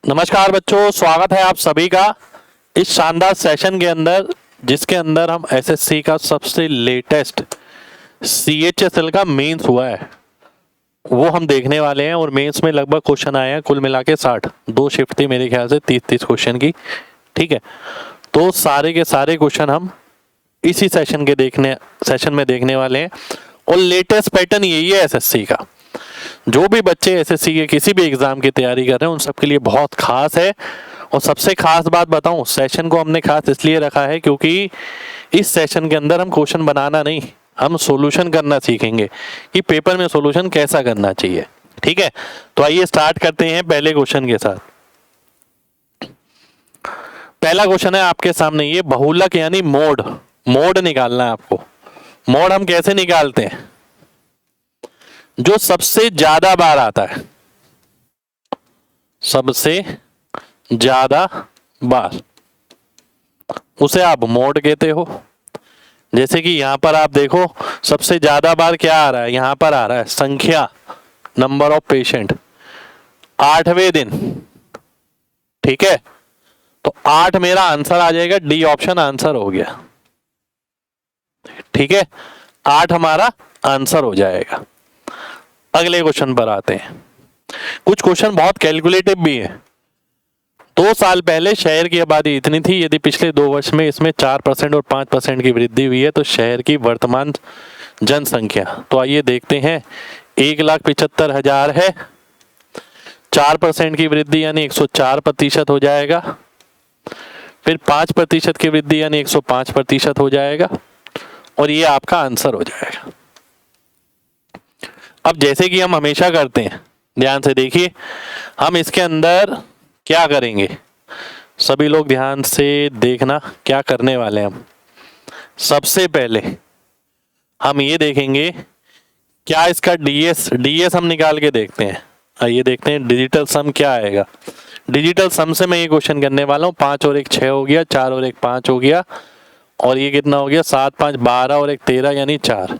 नमस्कार बच्चों, स्वागत है आप सभी का इस शानदार सेशन के अंदर, जिसके अंदर हम एसएससी का सबसे लेटेस्ट सीएचएसएल का मेंस हुआ है वो हम देखने वाले हैं। और मेंस में लगभग क्वेश्चन आए हैं कुल मिला के 60। 2 शिफ्ट थी मेरे ख्याल से 30-30 क्वेश्चन की। ठीक है, तो सारे के सारे क्वेश्चन हम इसी सेशन में देखने वाले हैं। और लेटेस्ट पैटर्न यही है एसएससी का। जो भी बच्चे एसएससी के किसी भी एग्जाम की तैयारी कर रहे हैं उन सबके लिए बहुत खास है। और सबसे खास बात बताऊं, सेशन को हमने खास इसलिए रखा है क्योंकि इस सेशन के अंदर हम क्वेश्चन बनाना नहीं, हम सॉल्यूशन करना सीखेंगे कि पेपर में सॉल्यूशन कैसा करना चाहिए। ठीक है, तो आइए स्टार्ट करते हैं पहले क्वेश्चन के साथ। पहला क्वेश्चन है आपके सामने, ये बहुलक यानी मोड निकालना है आपको। मोड हम कैसे निकालते हैं? जो सबसे ज्यादा बार आता है, सबसे ज्यादा बार, उसे आप मोड कहते हो। जैसे कि यहां पर आप देखो, सबसे ज्यादा बार क्या आ रहा है, यहां पर आ रहा है संख्या, नंबर ऑफ पेशेंट, 8वें दिन। ठीक है, तो 8 मेरा आंसर आ जाएगा, डी ऑप्शन आंसर हो गया। ठीक है, 8 हमारा आंसर हो जाएगा। अगले क्वेश्चन पर आते हैं। कुछ क्वेश्चन बहुत कैलकुलेटिव भी है। 2 साल पहले शहर की आबादी इतनी थी, यदि पिछले 2 वर्ष में इसमें 4% और 5% की वृद्धि हुई है तो शहर की वर्तमान जनसंख्या। तो आइए देखते हैं, 1,75,000 है, 4% की वृद्धि यानी 104% हो जाएगा। फिर 5% की वृद्धि यानी 105% हो जाएगा। और ये आपका आंसर हो जाएगा। अब जैसे कि हम हमेशा करते हैं, ध्यान से देखिए, हम इसके अंदर क्या करेंगे, सभी लोग ध्यान से देखना क्या करने वाले हैं हम। सबसे पहले हम ये देखेंगे क्या इसका डीएस हम निकाल के देखते हैं। आइए देखते हैं डिजिटल सम क्या आएगा। डिजिटल सम से मैं ये क्वेश्चन करने वाला हूँ। 5 और 1 6 हो गया, 4 और 1 5 हो गया, और ये कितना हो गया, 7 5 12 और 1 13 यानी 4,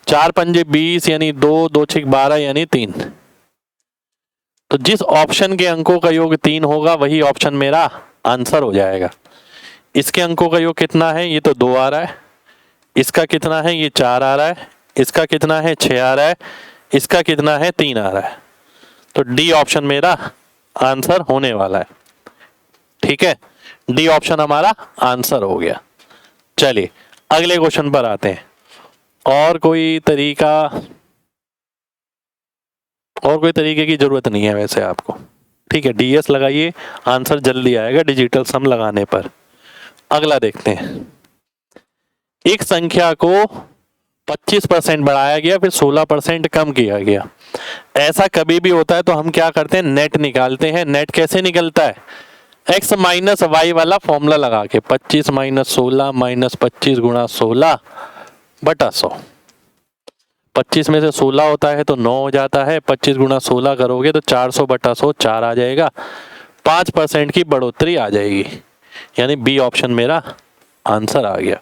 4 पंजे 20 यानी 2, 2 6 12 यानी 3। तो जिस ऑप्शन के अंकों का योग 3 होगा वही ऑप्शन मेरा आंसर हो जाएगा। इसके अंकों का योग कितना है, ये तो 2 आ रहा है, इसका कितना है, ये 4 आ रहा है, इसका कितना है, 6 आ रहा है, इसका कितना है, 3 आ रहा है। तो डी ऑप्शन मेरा आंसर होने वाला है। ठीक है, डी ऑप्शन हमारा आंसर हो गया। चलिए अगले क्वेश्चन पर आते हैं। और कोई तरीके की जरूरत नहीं है वैसे आपको। ठीक है, डीएस लगाइए, आंसर जल्दी आएगा डिजिटल सम लगाने पर। अगला देखते हैं। एक संख्या को 25% बढ़ाया गया, फिर 16% कम किया गया। ऐसा कभी भी होता है तो हम क्या करते हैं, नेट निकालते हैं। नेट कैसे निकलता है, x माइनस वाई वाला फॉर्मूला लगा के, 25 माइनस 16 माइनस 25 गुणा 16 बटा 100। 25 में से 16 होता है तो 9 हो जाता है, 25 गुणा 16 करोगे तो 400 बटा 100 4 आ जाएगा। 5% की बढ़ोतरी आ जाएगी, यानी बी ऑप्शन मेरा आंसर आ गया।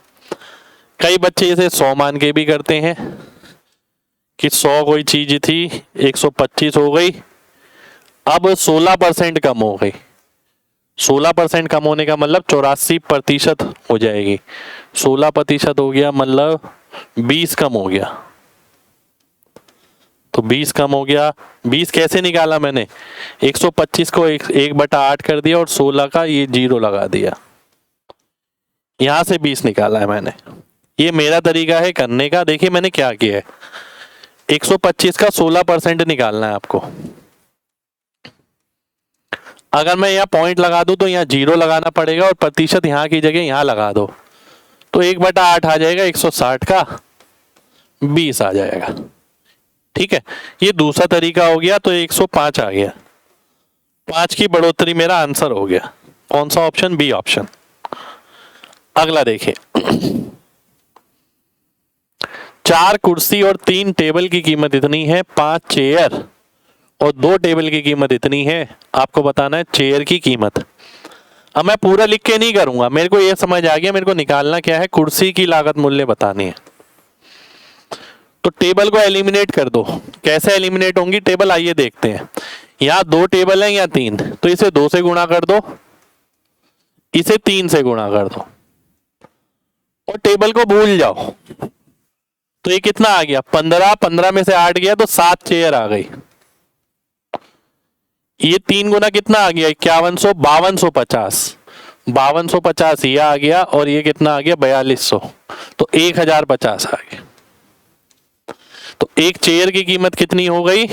कई बच्चे इसे 100 मान के भी करते हैं कि 100 कोई चीज थी, 125 हो गई, अब 16% कम हो गई। 16% कम होने का मतलब 84% हो जाएगी। 16% हो गया मतलब 20 कम हो गया, तो 20 कम हो गया। 20 कैसे निकाला मैंने, 125 को 1/8 कर दिया और 16 का ये 0 लगा दिया, यहां से 20 निकाला है मैंने। ये मेरा तरीका है करने का। देखिए मैंने क्या किया है, 125 का 16% निकालना है आपको। अगर मैं यहाँ पॉइंट लगा दूं तो यहाँ 0 लगाना पड़ेगा और प्रतिशत यहाँ की जगह यहाँ लगा दो, तो 1/8 आ जाएगा, 160 का 20 आ जाएगा। ठीक है, ये दूसरा तरीका हो गया, तो 105 आ गया। 5 की बढ़ोतरी मेरा आंसर हो गया। कौन सा ऑप्शन, बी ऑप्शन। अगला देखिए, 4 कुर्सी और 3 टेबल की कीमत इतनी है, 5 चेयर और 2 टेबल की कीमत इतनी है। आपको बताना है चेयर की कीमत। अब मैं पूरा लिख के नहीं करूंगा, मेरे को यह समझ आ गया, मेरे को निकालना क्या है, कुर्सी की लागत मूल्य बतानी है। तो टेबल को एलिमिनेट कर दो। कैसे एलिमिनेट होंगी टेबल, आइए देखते हैं। यहां 2 टेबल है या 3, तो इसे 2 से गुणा कर दो, इसे 3 से गुणा कर दो और टेबल को भूल जाओ। तो ये कितना आ गया 15, 15 में से 8 गया तो 7 चेयर आ गई। ये 3 गुना कितना आ गया 5100, 5250, 5250 ये आ गया और ये कितना आ गया 4200, तो 1050 आ गया। तो एक चेयर की कीमत कितनी हो गई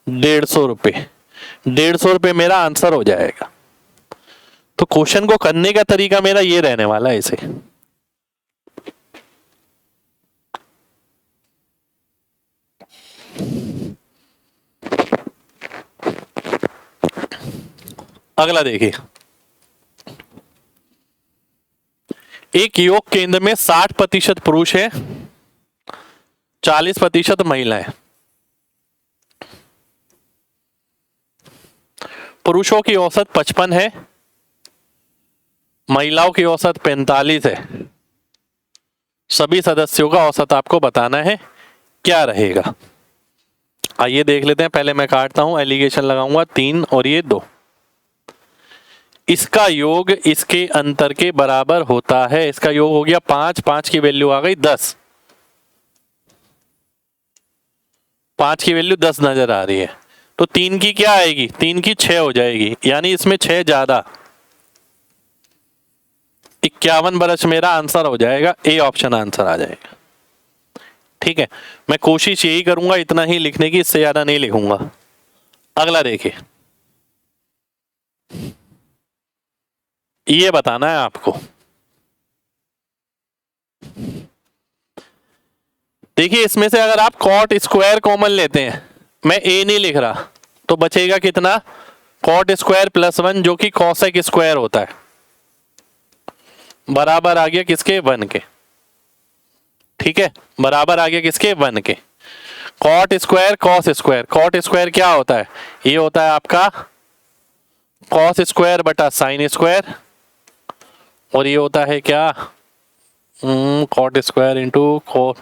150 रुपये। 150 रुपये मेरा आंसर हो जाएगा। तो क्वेश्चन को करने का तरीका मेरा ये रहने वाला है। इसे अगला देखिए, एक योग केंद्र में 60% पुरुष है, 40% महिलाएं। पुरुषों की औसत 55 है, महिलाओं की औसत 45 है। सभी सदस्यों का औसत आपको बताना है, क्या रहेगा। आइए देख लेते हैं। पहले मैं काटता हूं, एलिगेशन लगाऊंगा 3 और ये 2। इसका योग इसके अंतर के बराबर होता है। इसका योग हो गया 5, 5 की वैल्यू आ गई 10, 5 की वैल्यू 10 नजर आ रही है। तो 3 की क्या आएगी 3 की 6 हो जाएगी, यानी इसमें 6 ज्यादा, 51 बरस मेरा आंसर हो जाएगा। ए ऑप्शन आंसर आ जाएगा। ठीक है, मैं कोशिश यही करूंगा इतना ही लिखने की, इससे ज्यादा नहीं लिखूंगा। अगला देखिए, ये बताना है आपको। देखिए इसमें से अगर आप कॉट स्क्वायर कॉमन लेते हैं, मैं ए नहीं लिख रहा, तो बचेगा कितना कॉट स्क्वायर प्लस 1 जो कि कॉसेक स्क्वायर होता है, बराबर आ गया किसके 1 के। ठीक है, बराबर आ गया किसके 1 के। Cot square cos square, cot square क्या होता है ये होता है आपका कॉस स्क्वायर बटा साइन स्क्वायर, और ये होता है क्या कॉट स्क्वायर इंटू कॉट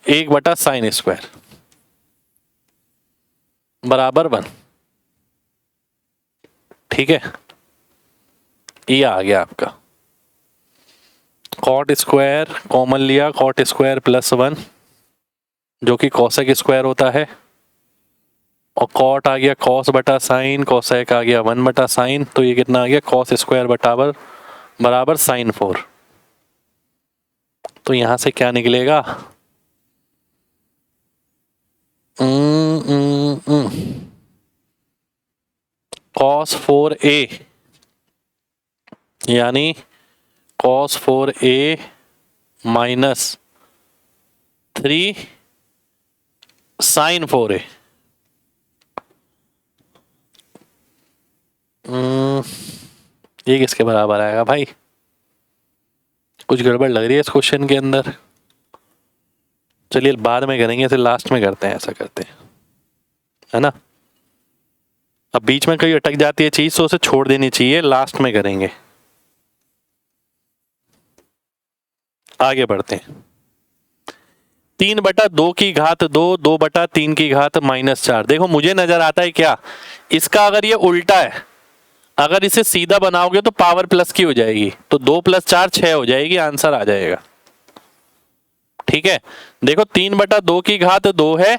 1 बटा साइन स्क्वायर बराबर 1। ठीक है, ये आ गया आपका कॉट स्क्वायर कॉमन लिया, कॉट स्क्वायर प्लस 1 जो कि कॉसेक स्क्वायर होता है, और कॉट आ गया कॉस बटा साइन, कॉसेक आ गया 1 बटा साइन, तो ये कितना आ गया कॉस स्क्वायर बराबर साइन 4। तो यहां से क्या निकलेगा कॉस 4a, यानी cos 4a minus 3 sign 4a। ये किसके बराबर आएगा भाई, कुछ गड़बड़ लग रही है इस क्वेश्चन के अंदर। चलिए बाद में करेंगे, इसे लास्ट में करते हैं, ऐसा करते हैं है ना। अब बीच में कहीं अटक जाती है चीज तो उसे छोड़ देनी चाहिए, लास्ट में करेंगे। आगे बढ़ते हैं। 3/2 की घात 2, 2/3 की घात -4। देखो मुझे नजर आता है क्या, इसका अगर ये उल्टा है, अगर इसे सीधा बनाओगे तो पावर प्लस की हो जाएगी, तो 2 + 4 6 हो जाएगी, आंसर आ जाएगा। ठीक है, देखो 3/2 की घात 2 है,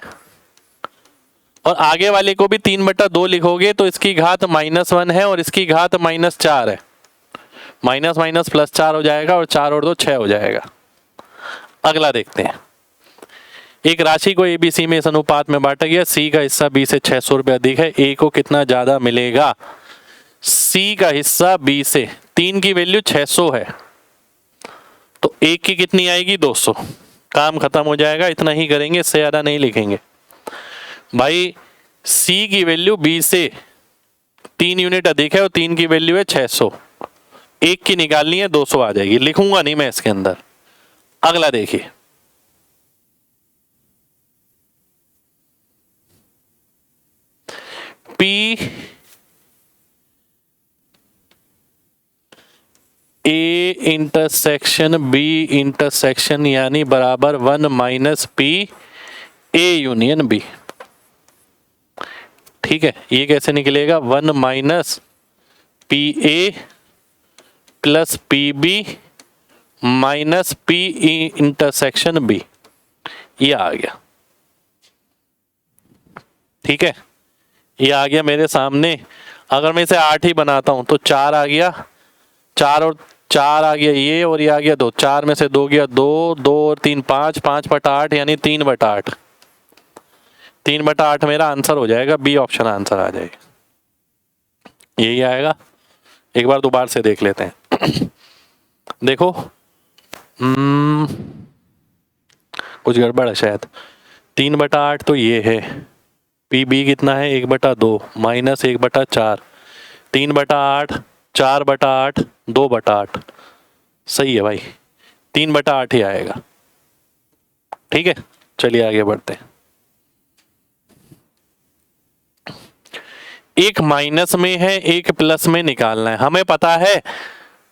और आगे वाले को भी 3/2 लिखोगे तो इसकी घात -1 है और इसकी घात -4 है, माइनस माइनस +4 हो जाएगा, और 4 और 2 6 हो जाएगा। अगला देखते हैं। एक राशि को एबीसी में इस अनुपात में बांटा गया, सी का हिस्सा बी से 600 रुपये अधिक है, ए को कितना ज्यादा मिलेगा। सी का हिस्सा बी से, 3 की वैल्यू 600 है, तो 1 की कितनी आएगी 200। काम खत्म हो जाएगा, इतना ही करेंगे, इससे ज्यादा नहीं लिखेंगे भाई। सी की वैल्यू बी से 3 यूनिट अधिक है और 3 की वैल्यू है 600, 1 की निकालनी है 200 आ जाएगी, लिखूंगा नहीं मैं इसके अंदर। अगला देखिए, P A intersection B intersection यानी बराबर 1 - पी ए यूनियन बी। ठीक है, ये कैसे निकलेगा? 1 minus P A plus P B minus P intersection B, ये आ गया। ठीक है, ये आ गया मेरे सामने। अगर मैं इसे 8 ही बनाता हूं तो 4 आ गया, 4 और 4 आ गया ये, और ये आ गया 2, 4 में से 2 गया 2, 2 और 3 5, 5/8 यानी 3/8। 3/8 मेरा आंसर हो जाएगा, बी ऑप्शन आंसर आ जाएगा, यही आएगा। एक बार दोबारा से देख लेते हैं। देखो कुछ गड़बड़ है शायद। 3/8 तो ये है, पी बी कितना है 1/2 माइनस 1/4, 3/8, 4/8, 2/8, सही है भाई, 3/8 ही आएगा। ठीक है, चलिए आगे बढ़ते हैं। एक माइनस में है, एक प्लस में निकालना है। हमें पता है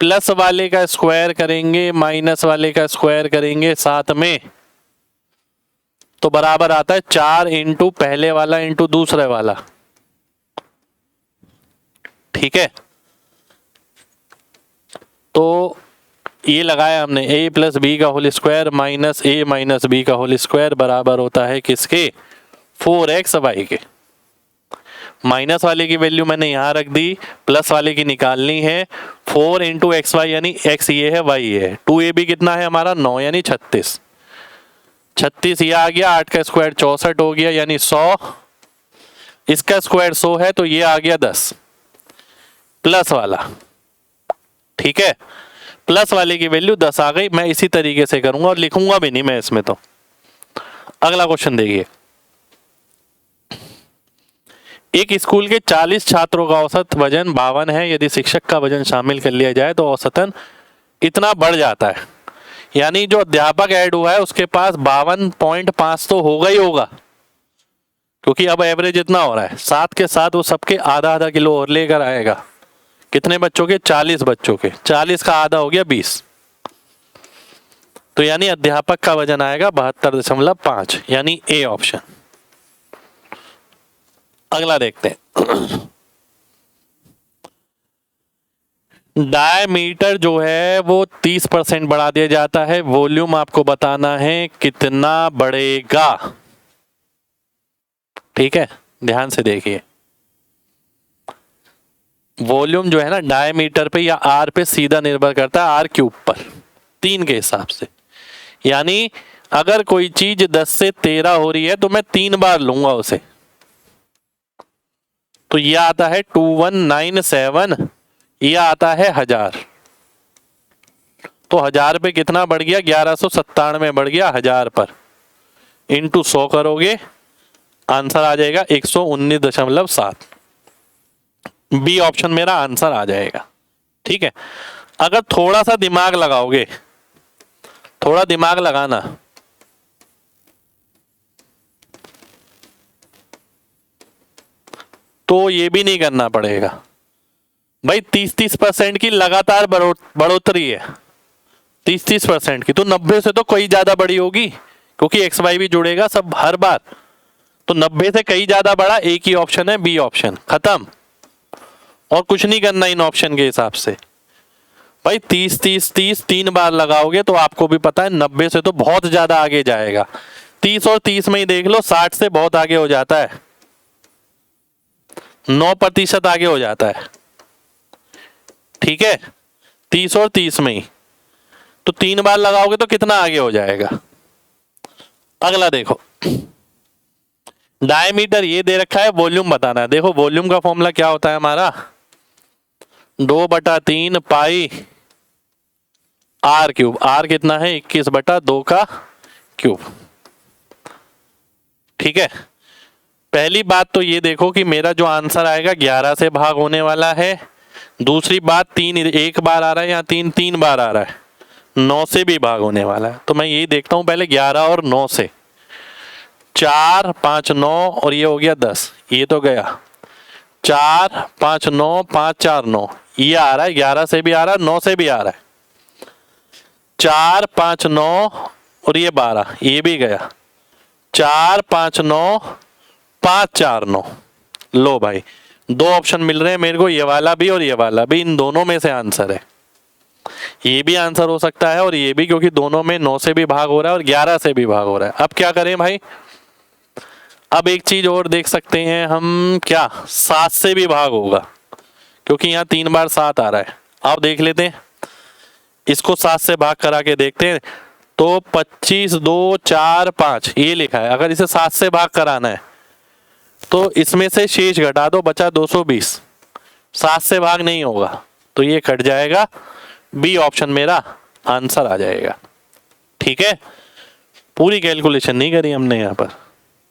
प्लस वाले का स्क्वायर करेंगे माइनस वाले का स्क्वायर करेंगे साथ में, तो बराबर आता है 4 इंटू पहले वाला इंटू दूसरे वाला। ठीक है, तो ये लगाया हमने a प्लस बी का whole square minus a minus B का होल स्क्वायर बराबर होता है किसके? 4xy के। माइनस वाले की वैल्यू मैंने यहां रख दी, प्लस वाले की निकालनी है। 4 इंटू एक्स वाई यानी x ये है y ये है, 2ab कितना है हमारा 9 यानी 36, 36 ये आ गया, 8 का स्क्वायर 64 हो गया यानी 100, इसका स्क्वायर 100 है तो ये आ गया 10 प्लस वाला। ठीक है, प्लस वाले की वैल्यू 10 आ गई। मैं इसी तरीके से करूंगा और लिखूंगा भी नहीं मैं इसमें। तो अगला क्वेश्चन देखिए, एक स्कूल के 40 छात्रों का औसत वजन 52 है। यदि शिक्षक का वजन शामिल कर लिया जाए तो औसतन इतना बढ़ जाता है। यानी जो अध्यापक ऐड हुआ है उसके पास 52.5 तो होगा ही होगा, क्योंकि अब एवरेज इतना हो रहा है। साथ के साथ वो सबके आधा आधा किलो और लेकर आएगा। कितने बच्चों के? 40 बच्चों के, 40 का आधा हो गया 20, तो यानी अध्यापक का वजन आएगा 72.5 यानी ए ऑप्शन। अगला देखते हैं, डायमीटर जो है वो 30% बढ़ा दिया जाता है। वॉल्यूम आपको बताना है कितना बढ़ेगा। ठीक है, ध्यान से देखिए, वॉल्यूम जो है ना डायमीटर पे या आर पे सीधा निर्भर करता है, आर क्यूब पर 3 के हिसाब से। यानी अगर कोई चीज 10 से 13 हो रही है तो मैं 3 बार लूंगा उसे, तो यह आता है 2197, यह आता है 1000। तो 1000 पे कितना बढ़ गया? 1197 बढ़ गया 1000 पर, इंटू 100 करोगे आंसर आ जाएगा 119.7। बी ऑप्शन मेरा आंसर आ जाएगा। ठीक है, अगर थोड़ा सा दिमाग लगाओगे, थोड़ा दिमाग लगाना, तो ये भी नहीं करना पड़ेगा भाई। 30% की लगातार बढ़ोतरी है, 30% की, तो 90 से तो कई ज्यादा बड़ी होगी, क्योंकि एक्स वाई भी जुड़ेगा सब हर बार। तो 90 से कई ज्यादा बड़ा एक ही ऑप्शन है, बी ऑप्शन, खत्म। और कुछ नहीं करना इन ऑप्शन के हिसाब से भाई। 30 30 30 3 बार लगाओगे तो आपको भी पता है 90 से तो बहुत ज्यादा आगे जाएगा। 30 और 30 में ही देख लो, 60 से बहुत आगे हो जाता है, 9% आगे हो जाता है। ठीक है, 30 और 30 में ही, तो 3 बार लगाओगे तो कितना आगे हो जाएगा। अगला देखो, डायमीटर ये दे रखा है, वॉल्यूम बताना है। देखो वॉल्यूम का फॉर्मूला क्या होता है हमारा, 2/3 पाई आर क्यूब। आर कितना है? 21/2 का क्यूब। ठीक है, पहली बात तो ये देखो कि मेरा जो आंसर आएगा 11 से भाग होने वाला है। दूसरी बात 3 एक बार आ रहा है, यहाँ 3 बार आ रहा है, 9 से भी भाग होने वाला है। तो मैं ये देखता हूं पहले 11 और 9 से, 4 5 9 और ये हो गया 10, ये तो गया 4 5 9 5 4 9, ये आ रहा है 11 से भी आ रहा है, 9 से भी आ रहा है, 4 5 9 और ये 12, ये भी गया 4 5 9 5 4 9। लो भाई, दो ऑप्शन मिल रहे हैं मेरे को, ये वाला भी और ये वाला भी, इन दोनों में से आंसर है। ये भी आंसर हो सकता है और ये भी, क्योंकि दोनों में 9 से भी भाग हो रहा है और 11 से भी भाग हो रहा है। अब क्या करें भाई, अब एक चीज और देख सकते हैं हम, क्या 7 से भी भाग होगा, क्योंकि यहाँ 3 बार 7 आ रहा है। अब देख लेते हैं, इसको 7 से भाग करा के देखते हैं। तो 25 2 4 5 ये लिखा है, अगर इसे 7 से भाग कराना है तो इसमें से शेष घटा दो, बचा 220। 7 से भाग नहीं होगा तो ये कट जाएगा, बी ऑप्शन मेरा आंसर आ जाएगा। ठीक है, पूरी कैलकुलेशन नहीं करी हमने यहाँ पर,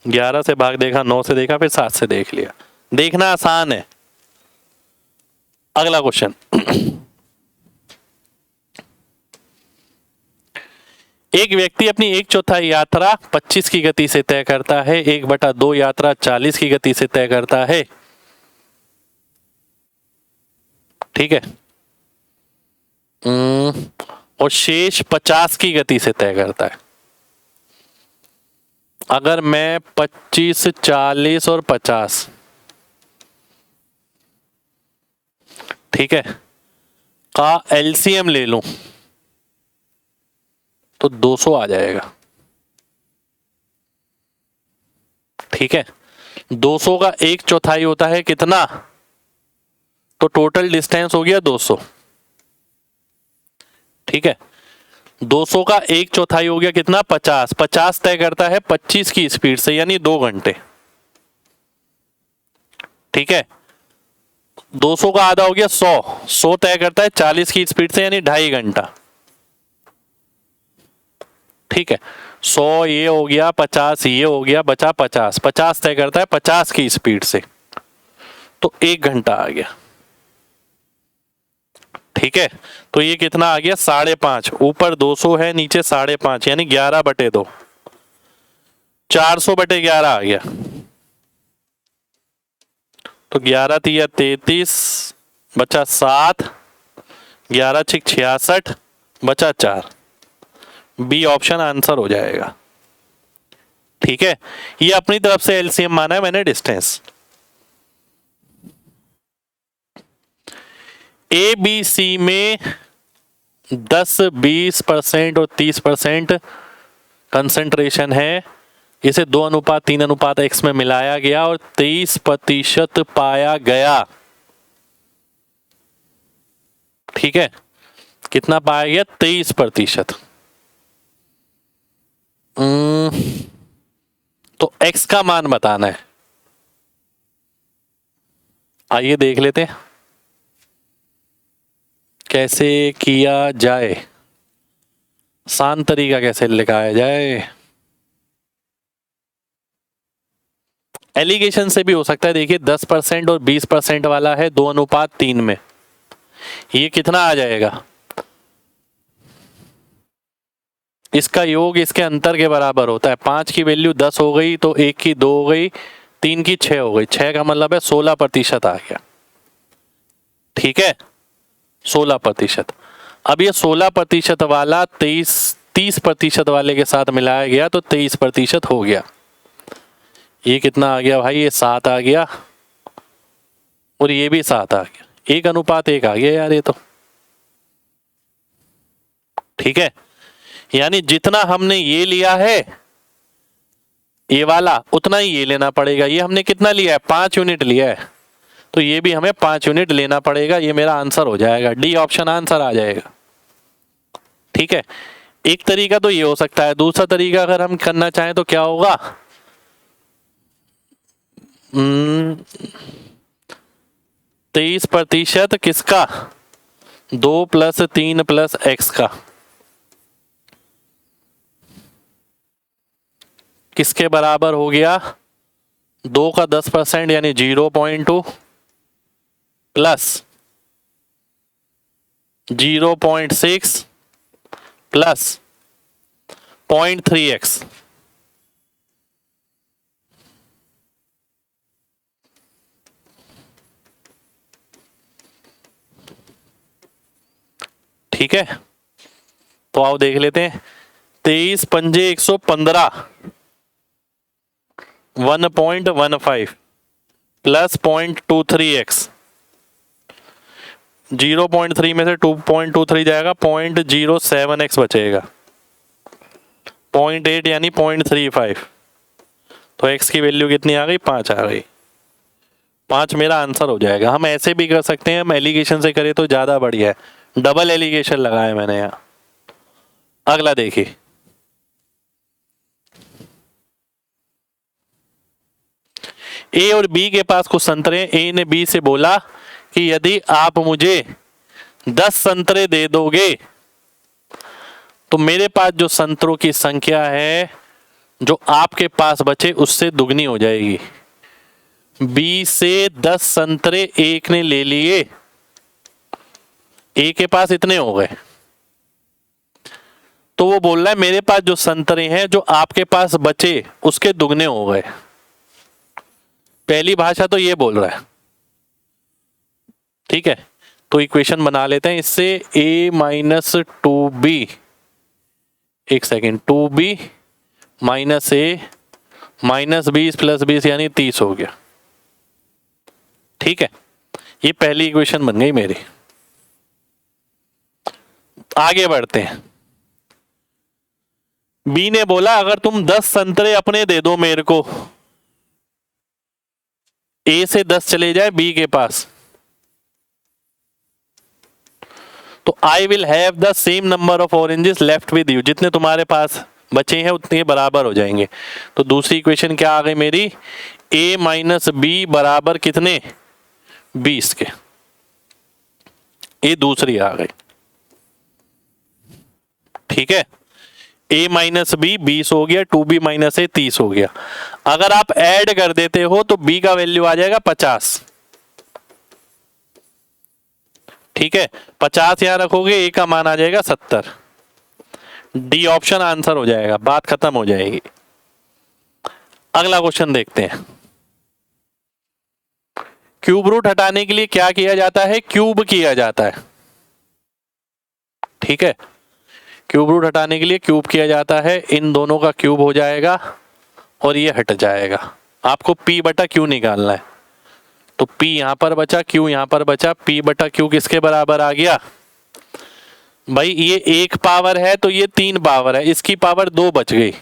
11 से भाग देखा, 9 से देखा, फिर 7 से देख लिया। देखना आसान है। अगला क्वेश्चन, एक व्यक्ति अपनी 1/4 यात्रा 25 की गति से तय करता है, 1/2 यात्रा 40 की गति से तय करता है। ठीक है, और शेष 50 की गति से तय करता है। अगर मैं 25 40 और 50, ठीक है, का एलसीएम ले लूं तो 200 आ जाएगा। ठीक है, 200 का 1/4 होता है कितना, तो टोटल डिस्टेंस हो गया 200। ठीक है, 200 का 1/4 हो गया कितना, 50। 50 तय करता है 25 की स्पीड से, यानी 2 घंटे। ठीक है, 200 का आधा हो गया 100। 100 तय करता है 40 की स्पीड से, यानी 2.5 घंटा। ठीक है, 100 ये हो गया, 50 ये हो गया, बचा 50। 50 तय करता है 50 की स्पीड से, तो 1 घंटा आ गया। ठीक है, तो ये कितना आ गया, 5.5। ऊपर 200 है, नीचे 5.5, यानी 11/2, 400/11 आ गया। तो 11 तिया 33, बचा 7, 11 6 66, बचा 4। बी ऑप्शन आंसर हो जाएगा। ठीक है, ये अपनी तरफ से एलसीएम माना है मैंने डिस्टेंस। ए बी सी में 10 20% और 30% कंसंट्रेशन है। इसे 2:3:x में मिलाया गया और 23% पाया गया। ठीक है, कितना पाया गया, 23%। तो x का मान बताना है। आइए देख लेते हैं कैसे किया जाए, आसान तरीका कैसे लगाया जाए। एलिगेशन से भी हो सकता है। देखिए 10% और 20% वाला है 2:3 में, ये कितना आ जाएगा, इसका योग इसके अंतर के बराबर होता है। 5 की वैल्यू 10 हो गई तो 1 की 2 हो गई, 3 की 6 हो गई। 6 का मतलब है 16% आ गया। ठीक है, 16%। अब ये 16% वाला 30% वाले के साथ मिलाया गया तो 23% हो गया। ये कितना आ गया भाई, ये 7 आ गया और ये भी 7 आ गया। 1:1 आ गया यार ये तो। ठीक है, यानी जितना हमने ये लिया है ये वाला, उतना ही ये लेना पड़ेगा। ये हमने कितना लिया है, 5 यूनिट लिया है, तो ये भी हमें 5 यूनिट लेना पड़ेगा। ये मेरा आंसर हो जाएगा, डी ऑप्शन आंसर आ जाएगा। ठीक है, एक तरीका तो ये हो सकता है। दूसरा तरीका अगर हम करना चाहें तो क्या होगा, 23% किसका, 2 + 3 + x का, किसके बराबर हो गया, 2 का 10% यानी 0.2 प्लस 0.6 प्लस 0.3x। ठीक है, तो आओ देख लेते हैं। 23 × 5 = 115 1.15 प्लस 0.23x, 0.3 में से 2.23 जाएगा, 0.07x बचेगा, 0.8 यानी 0.35। तो x की वैल्यू कितनी आ गई? 5 आ गई। 5 मेरा आंसर हो जाएगा। हम ऐसे भी कर सकते हैं, हम एलिगेशन से करें तो ज़्यादा बढ़िया है। डबल एलिगेशन लगाया मैंने यहाँ। अगला देखिए, ए और बी के पास कुछ संतरे। ए ने बी से बोला कि यदि आप मुझे 10 संतरे दे दोगे तो मेरे पास जो संतरों की संख्या है जो आपके पास बचे उससे दुगनी हो जाएगी। बी से 10 संतरे एक ने ले लिए, ए के पास इतने हो गए, तो वो बोल रहा है मेरे पास जो संतरे हैं जो आपके पास बचे उसके दुगने हो गए। पहली भाषा तो ये बोल रहा है, ठीक है। तो इक्वेशन बना लेते हैं इससे, a माइनस 2b, एक second, 2b minus a minus 20 plus 20 यानी 30 हो गया, ठीक है। ये पहली इक्वेशन बन गई मेरी। आगे बढ़ते हैं। बी ने बोला अगर तुम 10 संतरे अपने दे दो मेरे को, ए से 10 चले जाए बी के पास, तो I will have the same number of oranges left with you, जितने तुम्हारे पास बचे हैं उतने बराबर हो जाएंगे। तो दूसरी इक्वेशन क्या आ गई मेरी? a माइनस बी बराबर कितने? 20 के। ये दूसरी आ गई, ठीक है। a माइनस बी 20 हो गया, 2b माइनस ए 30 हो गया। अगर आप ऐड कर देते हो तो b का वैल्यू आ जाएगा 50, ठीक है। 50 यहां रखोगे, a का मान आ जाएगा 70। डी ऑप्शन आंसर हो जाएगा, बात खत्म हो जाएगी। अगला क्वेश्चन देखते हैं। क्यूब रूट हटाने के लिए क्या किया जाता है? क्यूब किया जाता है, ठीक है। क्यूब रूट हटाने के लिए क्यूब किया जाता है। इन दोनों का क्यूब हो जाएगा और ये हट जाएगा। आपको p बटा q निकालना है, तो p यहां पर बचा, q यहां पर बचा। p बटा q किसके बराबर आ गया भाई? ये 1 पावर है तो ये 3 पावर है, इसकी पावर 2 बच गई।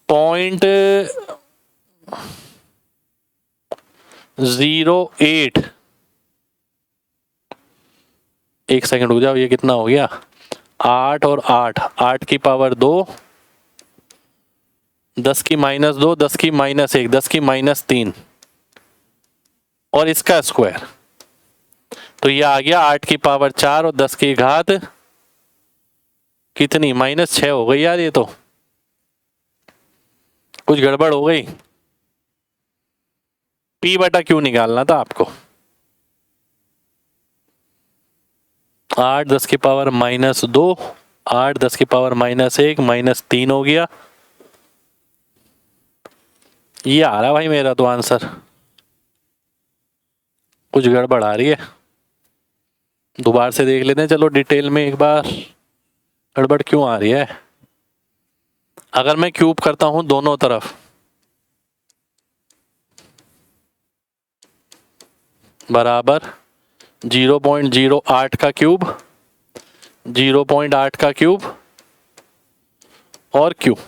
0.08, एक सेकंड रुक जाओ, ये कितना हो गया? 8 और 8, 8 की पावर 2, 10 की माइनस 2, 10 की माइनस 1, 10 की माइनस 3 और इसका स्क्वायर, तो ये आ गया 8 की पावर 4 और 10 की घात कितनी? -6 हो गई यार। ये तो कुछ गड़बड़ हो गई। p बटा q निकालना था आपको। 8 10 की पावर -2, 8 10 की पावर -1, -3 हो गया। ये आ रहा भाई मेरा तो आंसर, कुछ गड़बड़ आ रही है। दोबारा से देख लेते हैं, चलो डिटेल में एक बार, गड़बड़ क्यों आ रही है। अगर मैं क्यूब करता हूं दोनों तरफ, बराबर 0.08 का क्यूब, 0.8 का क्यूब और क्यूब,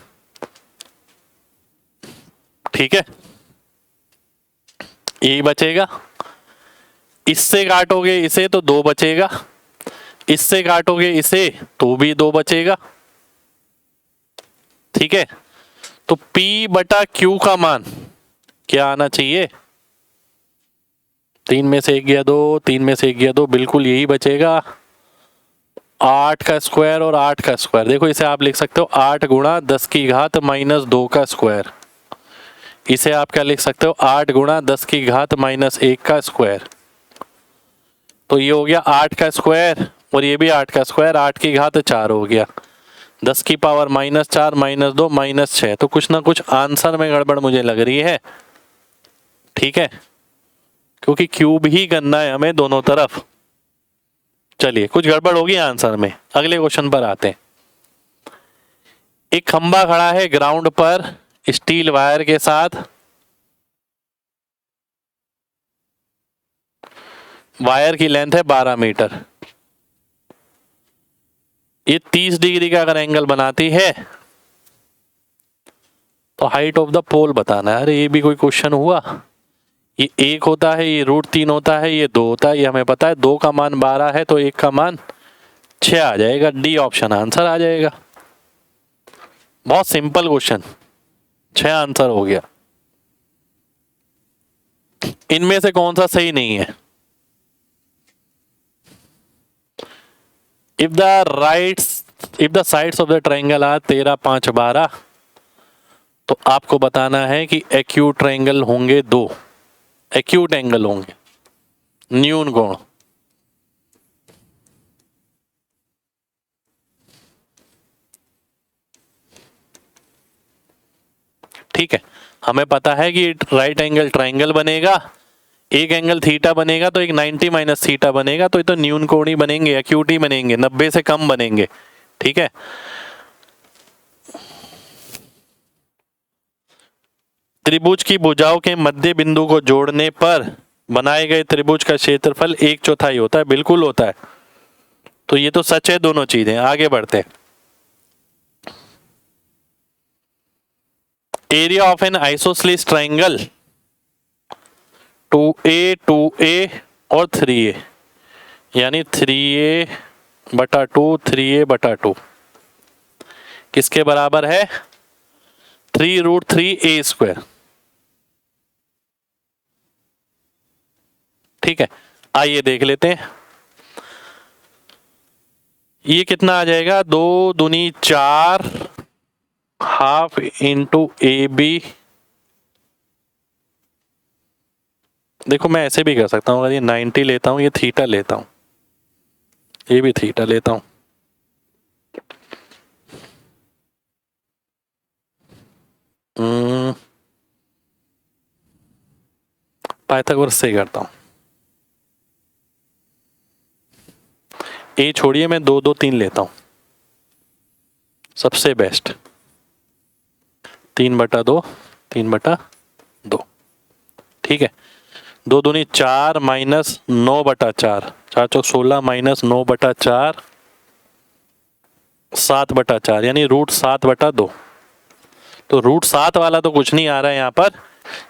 ठीक है। यही बचेगा। इससे काटोगे इसे तो 2 बचेगा, इससे काटोगे इसे तो भी 2 बचेगा, ठीक है। तो p बटा q का मान क्या आना चाहिए? 3 में से 1 गया 2, 3 में से 1 गया 2, बिल्कुल यही बचेगा। 8 का स्क्वायर और 8 का स्क्वायर, देखो इसे आप लिख सकते हो 8 गुणा 10 की घात -2 का स्क्वायर। इसे आप क्या लिख सकते हो? 8 गुणा 10 की घात -1 का स्क्वायर। तो ये हो गया 8 का स्क्वायर और ये भी 8 का स्क्वायर, 8 की घात 4 हो गया, 10 की पावर -4 -2 -6। तो कुछ ना कुछ आंसर में गड़बड़ मुझे लग रही है, ठीक है, क्योंकि क्यूब ही करना है हमें दोनों तरफ। चलिए, कुछ गड़बड़ होगी आंसर में। अगले क्वेश्चन पर आते हैं। एक खंबा खड़ा है ग्राउंड पर, स्टील वायर के साथ वायर की लेंथ है 12 मीटर। ये 30 डिग्री का अगर एंगल बनाती है तो हाइट ऑफ द पोल बताना है। अरे ये भी कोई क्वेश्चन हुआ? ये 1 होता है, ये √3 होता है, ये 2 होता है, ये हमें पता है। 2 का मान 12 है तो 1 का मान 6 आ जाएगा। डी ऑप्शन आंसर आ जाएगा। बहुत सिंपल क्वेश्चन, 6 आंसर हो गया। इनमें से कौन सा सही नहीं है? If the sides of the triangle are 13, 5, 12, तो आपको बताना है कि एक्यूट ट्रायंगल होंगे 2, एक्यूट एंगल होंगे, न्यून कोण। ठीक है, हमें पता है कि राइट एंगल ट्रायंगल बनेगा, एक एंगल थीटा बनेगा तो एक 90 माइनस थीटा बनेगा, तो ये तो न्यून कोण ही बनेंगे, एक्यूट ही बनेंगे, 90 से कम बनेंगे। ठीक है, त्रिभुज की भुजाओं के मध्य बिंदु को जोड़ने पर बनाए गए त्रिभुज का क्षेत्रफल 1/4 होता है। बिल्कुल होता है, तो ये तो सच है दोनों चीजें। आगे बढ़ते हैं। Area of N isosceles triangle 2a 2a और 3a, यानी 3a/2 3a/2 किसके बराबर है? 3√3a²। ठीक है, आइए देख लेते हैं। ये कितना आ जाएगा? 2 दूनी 4 हाफ इंटू AB। देखो मैं ऐसे भी कर सकता हूँ, अगर ये 90 लेता हूँ, ये थीटा लेता हूँ, ये भी थीटा लेता हूँ। पाइथागोरस से करता हूँ। ए छोड़िए, मैं 2 2 3 लेता हूँ, सबसे बेस्ट। 3/2 3/2। ठीक है, 2 दूनी 4 माइनस 9/4, 4 चौक 16 माइनस 9/4 7/4, यानी √7/2। तो √7 वाला तो कुछ नहीं आ रहा है यहाँ पर,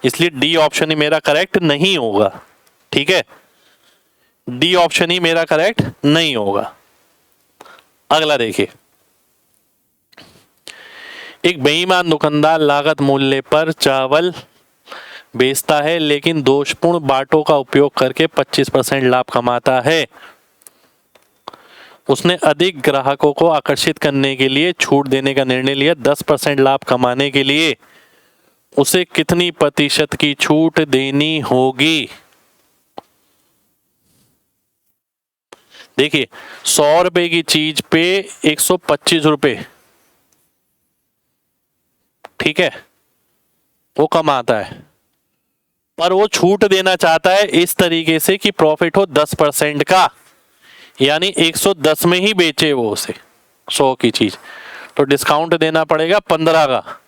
इसलिए डी ऑप्शन ही मेरा करेक्ट नहीं होगा। ठीक है, डी ऑप्शन ही मेरा करेक्ट नहीं होगा। अगला देखिए, एक बेईमान दुकानदार लागत मूल्य पर चावल बेचता है लेकिन दोषपूर्ण बाटों का उपयोग करके 25% लाभ कमाता है। उसने अधिक ग्राहकों को आकर्षित करने के लिए छूट देने का निर्णय लिया। 10% लाभ कमाने के लिए उसे कितनी प्रतिशत की छूट देनी होगी? देखिए, 100 रुपए की चीज पे 125 रुपए, ठीक है, वो कमाता है, पर वो छूट देना चाहता है इस तरीके से कि प्रॉफिट हो 10% का, यानी 110 में ही बेचे वो उसे 100 की चीज, तो डिस्काउंट देना पड़ेगा 15 का।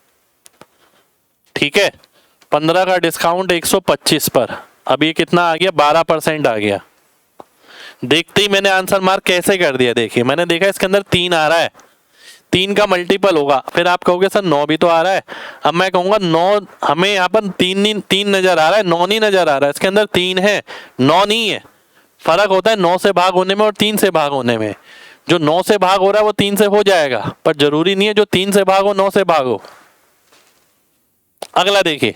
ठीक है, 15 का डिस्काउंट 125 पर। अब ये कितना आ गया? 12% आ गया। देखते ही मैंने आंसर मार्क कैसे कर दिया। देखिए, मैंने देखा इसके अंदर 3 आ रहा है, 3 का मल्टीपल होगा। फिर आप कहोगे सर 9 भी तो आ रहा है। अब मैं कहूंगा 9, हमें यहाँ पर 3 नजर आ रहा है, 9 नहीं नजर आ रहा है। इसके अंदर 3 है, 9 नहीं है। फर्क होता है 9 से भाग होने में और 3 से भाग होने में। जो 9 से भाग हो रहा है वो 3 से हो जाएगा, पर जरूरी नहीं है जो 3 से भाग हो 9 से भाग हो। अगला देखिए,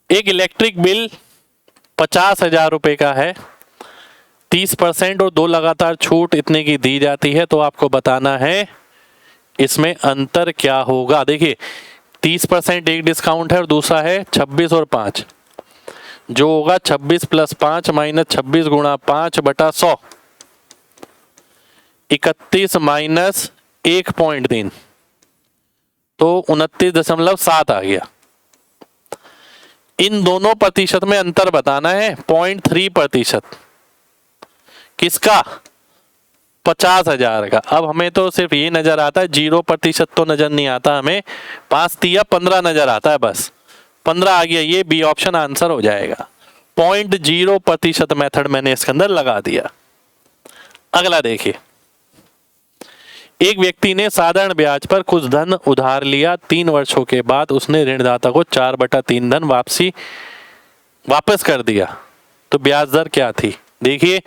एक इलेक्ट्रिक बिल 50,000 रुपए का है, 30% और 2 लगातार छूट इतने की दी जाती है, तो आपको बताना है इसमें अंतर क्या होगा। देखिए, 30% एक डिस्काउंट है और दूसरा है 26 और 5, जो होगा 26 + 5 माइनस 26 गुणा 5/100, 31 माइनस 1.3, तो 29.7 आ गया। इन दोनों प्रतिशत में अंतर बताना है, 0.3%। किसका? 50,000 का। अब हमें तो सिर्फ ये नजर आता है, 0% तो नजर नहीं आता हमें, 5 तिया 15 नजर आता है, बस 15 आ गया, ये बी ऑप्शन आंसर हो जाएगा। 0.0% मेथड मैंने इसके अंदर लगा दिया। अगला देखिए, एक व्यक्ति ने साधारण ब्याज पर कुछ धन उधार लिया, 3 वर्षों के बाद उसने ऋणदाता को 4/3 धन वापस कर दिया, तो ब्याज दर क्या थी? देखिए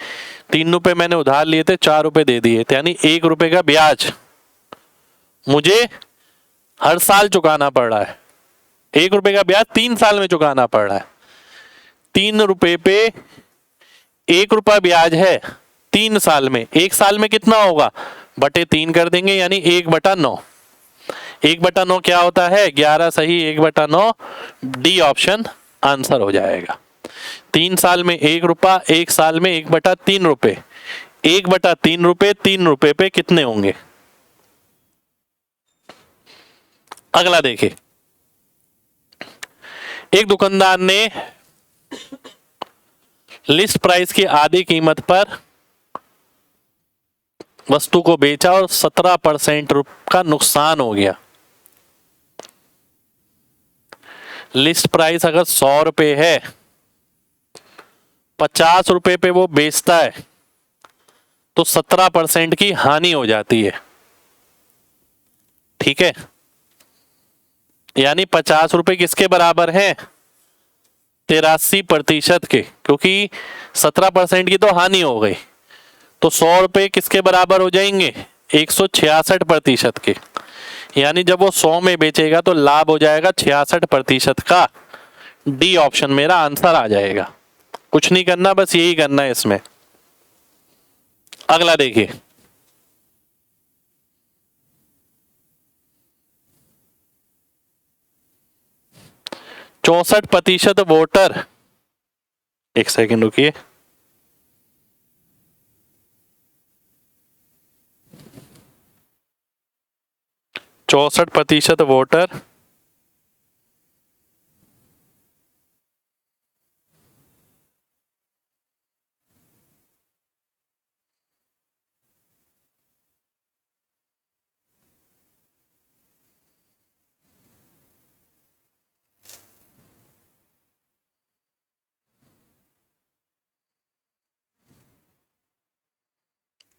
3 रुपए मैंने उधार लिए थे, 4 रुपए दे दिए, तो यानी 1 रुपए का ब्याज मुझे हर साल चुकाना पड़ रहा है। 1 रुपए का ब्याज 3 साल में चुकाना पड़ रहा है। 3 रुपए पे 1 रुपया ब्याज है 3 साल में, 1 साल में कितना होगा? बटे 3 कर देंगे, यानी 1/9। 1/9 क्या होता है? 11 सही, 1/9 डी ऑप्शन आंसर हो जाएगा। 3 साल में 1 रुपया, 1 साल में 1/3 रुपए, 1/3 रुपए 3 रुपए पे कितने होंगे? अगला देखिए, एक दुकानदार ने लिस्ट प्राइस की आधी कीमत पर वस्तु को बेचा और 17% का नुकसान हो गया। लिस्ट प्राइस अगर 100 रुपए है, 50 रुपए पे वो बेचता है, तो 17% की हानि हो जाती है। ठीक है, यानी 50 रुपए किसके बराबर है? 83% के, क्योंकि 17% की तो हानि हो गई, तो 100 रुपए किसके बराबर हो जाएंगे? 166% के, यानी जब वो 100 में बेचेगा तो लाभ हो जाएगा 66% का। डी ऑप्शन मेरा आंसर आ जाएगा। कुछ नहीं करना, बस यही करना है इसमें। अगला देखिए, चौसठ प्रतिशत वोटर, एक सेकंड रुकिए, 64% वोटर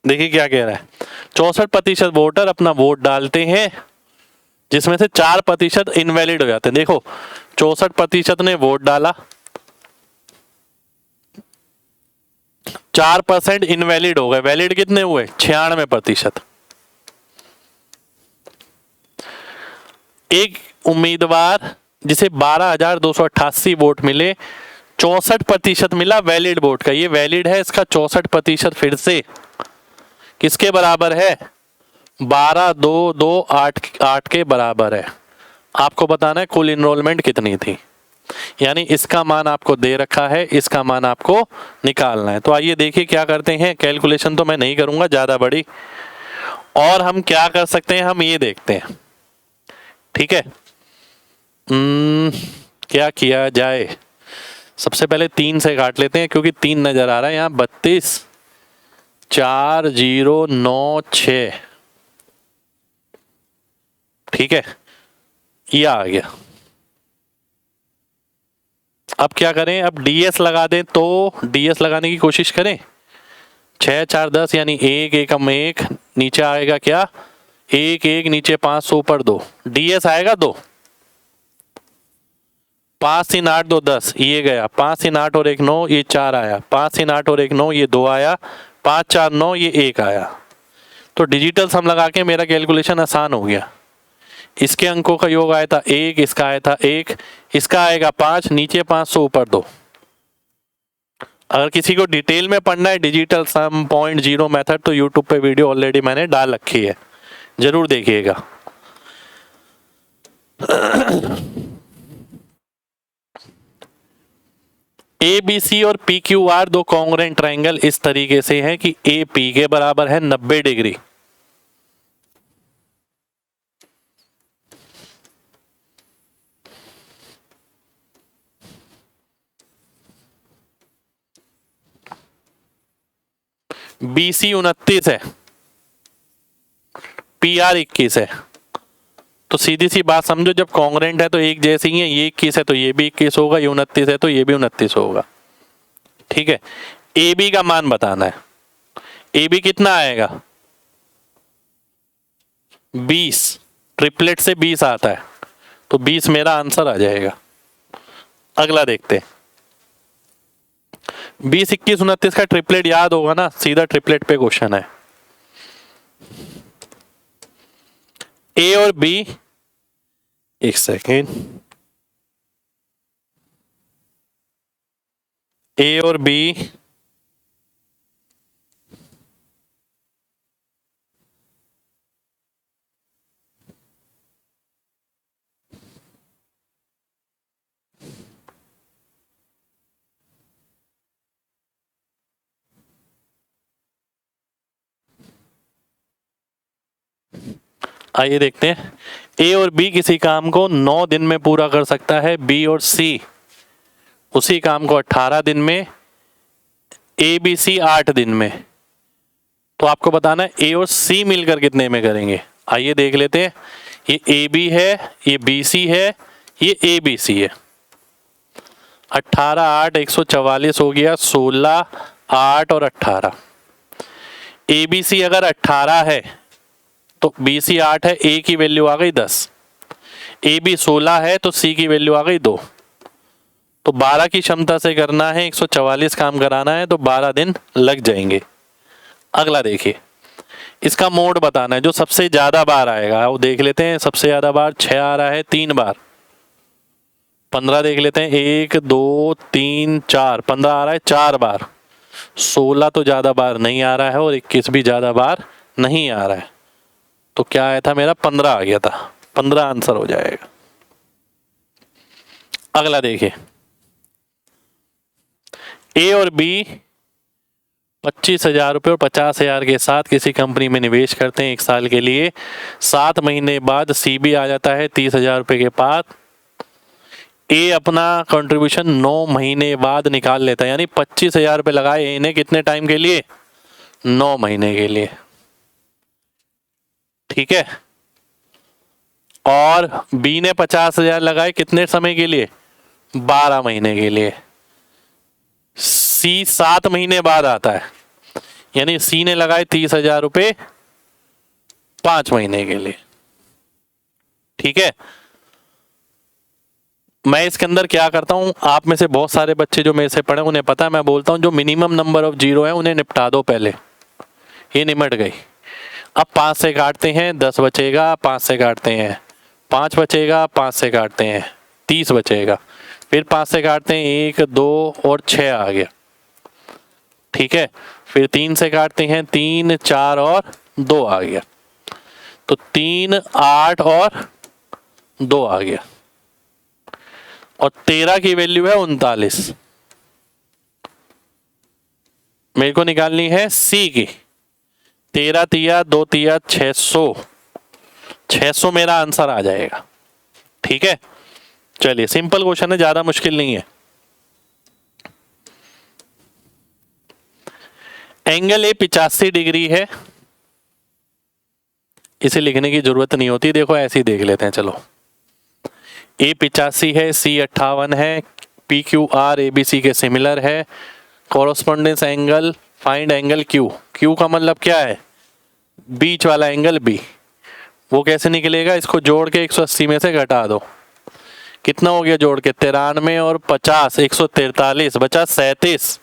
देखिए क्या कह रहा है, 64% वोटर अपना वोट डालते हैं, जिसमें से 4% इनवैलिड हो जाते हैं। देखो 64% ने वोट डाला, 4% इनवैलिड हो गए, वैलिड कितने हुए? 96%। एक उम्मीदवार जिसे 12,288 वोट मिले, 64% मिला वैलिड वोट का, ये वैलिड है, इसका 64% फिर से किसके बराबर है? 12,2,2,8 के बराबर है। आपको बताना है कुल इनरोलमेंट कितनी थी, यानी इसका मान आपको दे रखा है, इसका मान आपको निकालना है। तो आइए देखिए क्या करते हैं, कैलकुलेशन तो मैं नहीं करूंगा ज्यादा बड़ी, और हम क्या कर सकते हैं हम ये देखते हैं। ठीक है, क्या किया जाए? सबसे पहले 3 से काट लेते हैं, क्योंकि 3 नजर आ रहा है यहाँ। 32,4096, ठीक है, ये आ गया। अब क्या करें? अब डीएस लगा दें, तो डीएस लगाने की कोशिश करें। 6 4 10, यानी 1 एकम 1, नीचे आएगा क्या? 1 1, नीचे 500, ऊपर 2, डीएस आएगा 2। 5 3 8 2 10, ये गया। 5 3 8 और 1 9, ये 4 आया। 5 3 8 और 1 9, ये 2 आया। 5 4 9, ये 1 आया। तो डिजिटल सम लगा के मेरा कैलकुलेशन आसान हो गया। इसके अंकों का योग आया था 1, इसका आया था 1, इसका आएगा 5, नीचे 500, ऊपर 2। अगर किसी को डिटेल में पढ़ना है डिजिटल सम, 0.0 मेथड, तो यूट्यूब पे वीडियो ऑलरेडी मैंने डाल रखी है, जरूर देखिएगा। ए बी सी और पी क्यू आर दो कॉन्ग्रुएंट ट्रायंगल इस तरीके से हैं कि ए पी के बराबर है 90 डिग्री, बी सी 29 है, पी आर 21 है, तो सीधी सी बात समझो, जब कॉन्ग्रेंट है तो एक जैसी ही है, ये 21 है तो ये भी 21 होगा, ये 29 है तो ये भी 29 होगा। ठीक है, ए बी का मान बताना है। ए बी कितना आएगा? 20, ट्रिपलेट से 20 आता है, तो 20 मेरा आंसर आ जाएगा। अगला देखते हैं, 20, 21, 29 का ट्रिपलेट याद होगा ना, सीधा ट्रिपलेट पे क्वेश्चन है। ए और बी, एक सेकेंड, ए और बी आइए देखते हैं, ए और बी किसी काम को 9 दिन में पूरा कर सकता है, बी और सी उसी काम को 18 दिन में, ए बी सी 8 दिन में। तो आपको बताना है ए और सी मिलकर कितने में करेंगे। आइए देख लेते हैं, ये ए बी है, ये बी सी है, ये ए बी सी है। 18 8 144 हो गया, 16 8 और 18। ए बी सी अगर 18 है तो बी सी 8 है, ए की वैल्यू आ गई 10। ए बी 16 है तो सी की वैल्यू आ गई 2। तो 12 की क्षमता से करना है, 144 काम कराना है, तो 12 दिन लग जाएंगे। अगला देखिए, इसका मोड बताना है, जो सबसे ज्यादा बार आएगा वो देख लेते हैं। सबसे ज्यादा बार 6 आ रहा है 3 बार, 15 देख लेते हैं, 1 2 3 4, 15 आ रहा है 4 बार, 16 तो ज्यादा बार नहीं आ रहा है और 21 भी ज्यादा बार नहीं आ रहा है। तो क्या आया था मेरा? 15 आ गया था, 15 आंसर हो जाएगा। अगला देखिए, ए और बी 25,000 रुपये और 50,000 के साथ किसी कंपनी में निवेश करते हैं 1 साल के लिए। 7 महीने बाद सी बी आ जाता है 30,000 रुपये के पास। ए अपना कंट्रीब्यूशन 9 महीने बाद निकाल लेता है, यानी 25,000 रुपये लगाए इन्हें कितने टाइम के लिए? 9 महीने के लिए। ठीक है, और बी ने 50,000 लगाए कितने समय के लिए? 12 महीने के लिए। सी 7 महीने बाद आता है, यानी सी ने लगाए 30,000 रुपये 5 महीने के लिए। ठीक है, मैं इसके अंदर क्या करता हूं, आप में से बहुत सारे बच्चे जो मेरे से पढ़े उन्हें पता है, मैं बोलता हूं जो मिनिमम नंबर ऑफ जीरो है उन्हें निपटा दो पहले, ये निमट गई। अब 5 से काटते हैं 10 बचेगा, 5 से काटते हैं 5 बचेगा, 5 से काटते हैं 30 बचेगा, फिर 5 से काटते हैं 1 2 और 6 आ गया। ठीक है, फिर 3 से काटते हैं 3 4 और 2 आ गया, तो 3 8 और 2 आ गया, और 13 की वैल्यू है 39। मेरे को निकालनी है सी की। 13 तिया 2 तिया 600, 600 मेरा आंसर आ जाएगा। ठीक है, चलिए सिंपल क्वेश्चन है, ज्यादा मुश्किल नहीं है। एंगल ए 85 डिग्री है, इसे लिखने की जरूरत नहीं होती, देखो ऐसे ही देख लेते हैं। चलो, ए 85 है, सी 58 है, P Q R A B C के सिमिलर है। Correspondence angle, find angle Q. Q का मतलब क्या है? बीच वाला एंगल बी। वो कैसे निकलेगा? इसको जोड़ के 180 में से घटा दो, कितना हो गया जोड़ के? 93 और 50 143, बचा 37।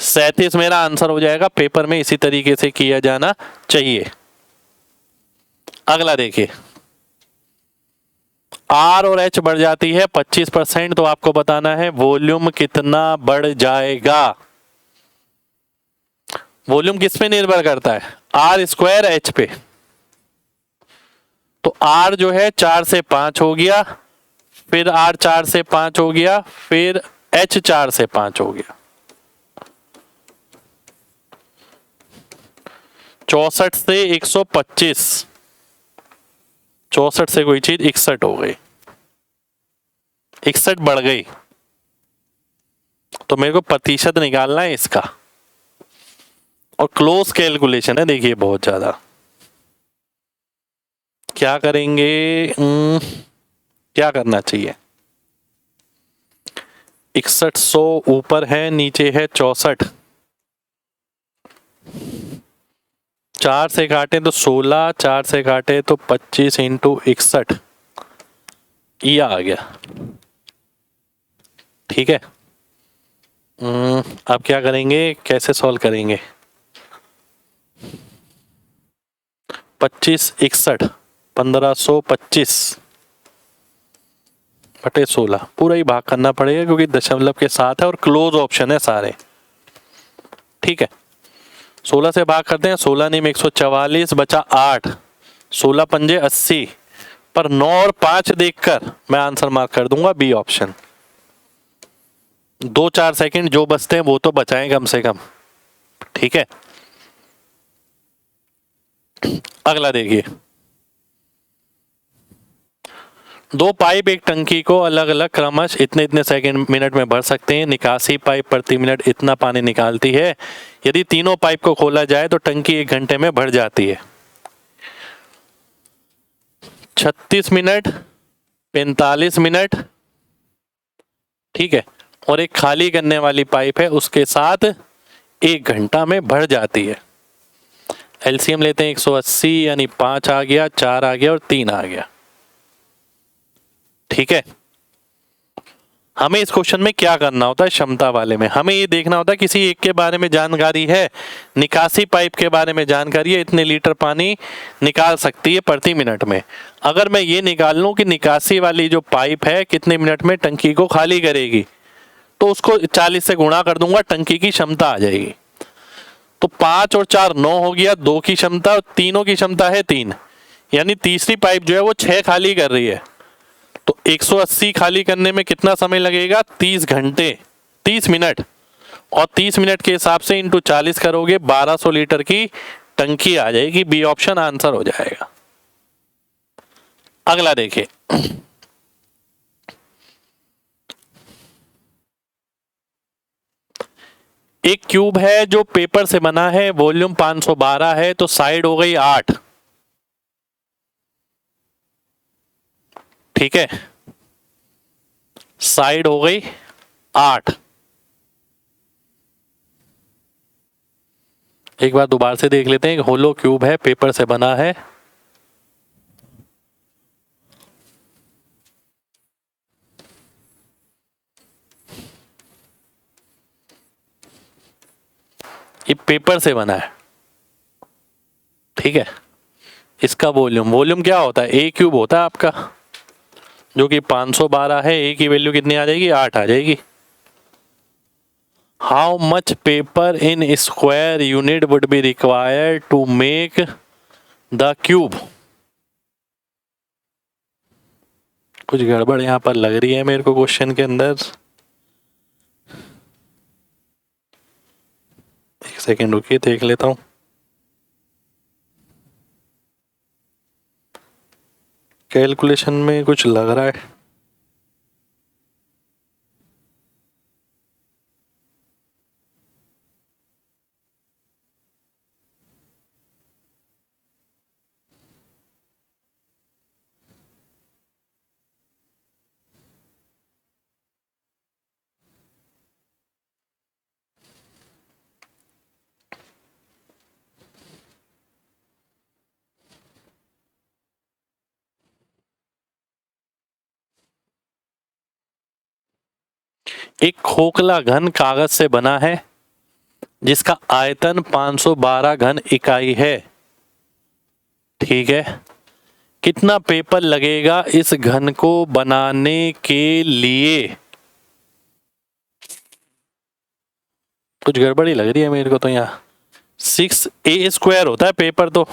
37 मेरा आंसर हो जाएगा। पेपर में इसी तरीके से किया जाना चाहिए। अगला देखिए, आर और एच बढ़ जाती है 25%, तो आपको बताना है वॉल्यूम कितना बढ़ जाएगा। वॉल्यूम किस पे निर्भर करता है? आर स्क्वायर एच पे। तो आर जो है 4 से 5 हो गया, फिर आर 4 से 5 हो गया, फिर एच 4 से 5 हो गया। 64 से 125, 64 से कोई चीज 61 हो गई, 61 बढ़ गई, तो मेरे को प्रतिशत निकालना है इसका, और क्लोज कैलकुलेशन है देखिए बहुत ज्यादा। क्या करेंगे? क्या करना चाहिए? 6100 ऊपर है, नीचे है 64। 4 से काटे तो 16, 4 से काटे तो 25 इंटू 61, ये आ गया। ठीक है। अब क्या करेंगे, कैसे सॉल्व करेंगे? 25 61 1525 बटे 16, पूरा ही भाग करना पड़ेगा क्योंकि दशमलव के साथ है और क्लोज ऑप्शन है सारे। ठीक है, 16 से भाग करते हैं, 16 नहीं में 144 बचा 8, 16 पंजे 80, पर 9 और 5 देखकर मैं आंसर मार्क कर दूंगा बी ऑप्शन। 2-4 सेकंड जो बचते हैं वो तो बचाएं कम से कम। ठीक है, अगला देखिए। दो पाइप एक टंकी को अलग अलग क्रमश इतने इतने सेकंड मिनट में भर सकते हैं। निकासी पाइप प्रति मिनट इतना पानी निकालती है। यदि तीनों पाइप को खोला जाए तो टंकी 1 घंटे में भर जाती है। 36 मिनट, 45 मिनट, ठीक है, और एक खाली करने वाली पाइप है, उसके साथ 1 घंटा में भर जाती है। एलसीएम लेते हैं 180, यानी 5 आ गया, 4 आ गया और 3 आ गया। ठीक है, हमें इस क्वेश्चन में क्या करना होता है? क्षमता वाले में हमें ये देखना होता है किसी एक के बारे में जानकारी है, निकासी पाइप के बारे में जानकारी है, इतने लीटर पानी निकाल सकती है प्रति मिनट में। अगर मैं ये निकाल लूं कि निकासी वाली जो पाइप है कितने मिनट में टंकी को खाली करेगी, तो उसको 40 से गुणा कर दूंगा, टंकी की क्षमता आ जाएगी। तो 5 और 4 9 हो गया, 2 की क्षमता, तीनों की क्षमता है 3, यानी तीसरी पाइप जो है वो 6 खाली कर रही है। तो 180 खाली करने में कितना समय लगेगा? 30 घंटे, 30 मिनट, और 30 मिनट के हिसाब से इंटू 40 करोगे 1200 लीटर की टंकी आ जाएगी। बी ऑप्शन आंसर हो जाएगा। अगला देखिए। एक क्यूब है जो पेपर से बना है, वॉल्यूम 512 है, तो साइड हो गई 8। ठीक है, साइड हो गई 8। एक बार दोबारा से देख लेते हैं। एक होलो क्यूब है, पेपर से बना है, ये पेपर से बना है। ठीक है, इसका वॉल्यूम क्या होता है? ए क्यूब होता है आपका, जो कि 512 है। ए की वैल्यू कितनी आ जाएगी? 8 आ जाएगी। How much paper in square unit would be required to make the cube? कुछ गड़बड़ यहां पर लग रही है मेरे को क्वेश्चन के अंदर। एक सेकेंड रुकिए, देख लेता हूं। कैलकुलेशन में कुछ लग रहा है। एक खोखला घन कागज से बना है जिसका आयतन 512 घन इकाई है। ठीक है, कितना पेपर लगेगा इस घन को बनाने के लिए? कुछ गड़बड़ी लग रही है मेरे को तो। यहाँ 6a² होता है पेपर, तो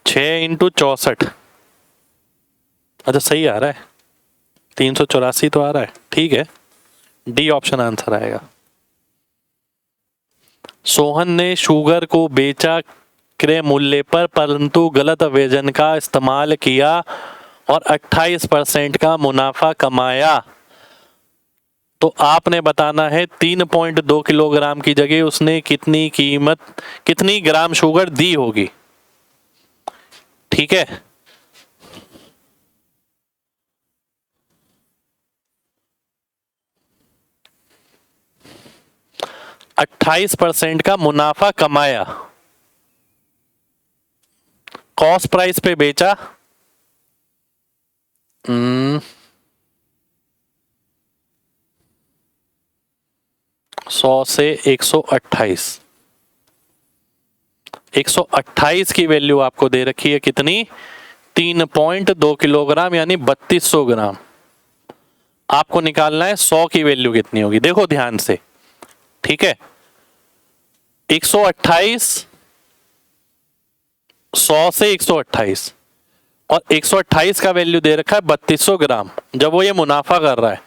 6 इंटू 64। अच्छा, सही आ रहा है, 384 तो आ रहा है। ठीक है, डी ऑप्शन आंसर आएगा। सोहन ने शुगर को बेचा क्रय मूल्य पर, परंतु गलत वजन का इस्तेमाल किया और 28% का मुनाफा कमाया। तो आपने बताना है 3.2 किलोग्राम की जगह उसने कितनी ग्राम शुगर दी होगी? ठीक है, अट्ठाईस % का मुनाफा कमाया, कॉस्ट प्राइस पे बेचा, 100 से 128, 128 की वैल्यू आपको दे रखी है कितनी, 3.2 किलोग्राम यानी 3200 ग्राम। आपको निकालना है 100 की वैल्यू कितनी होगी। देखो ध्यान से, ठीक है, 128, 100 से 128 और 128 का वैल्यू दे रखा है 3200 ग्राम जब वो ये मुनाफा कर रहा है,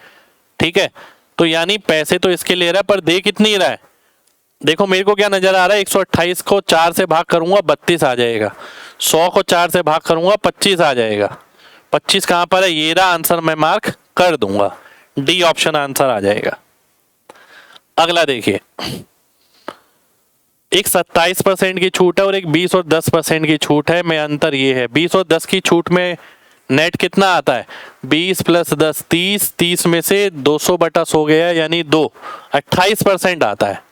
ठीक है। तो यानी पैसे तो इसके ले रहा है पर दे कितनी रहा है, देखो मेरे को क्या नजर आ रहा है, 128 को 4 से भाग करूंगा 32 आ जाएगा, 100 को 4 से भाग करूंगा 25 आ जाएगा। 25 कहां पर है, ये रहा आंसर, मैं मार्क कर दूंगा, डी ऑप्शन आंसर आ जाएगा। अगला देखिए, एक 27% की छूट है और एक 20 और 10% की छूट है, में अंतर ये है, 20 और 10 की छूट में नेट कितना आता है, 20 + 10 30, 30 में से 200/100 गया यानी 2, 28% आता है।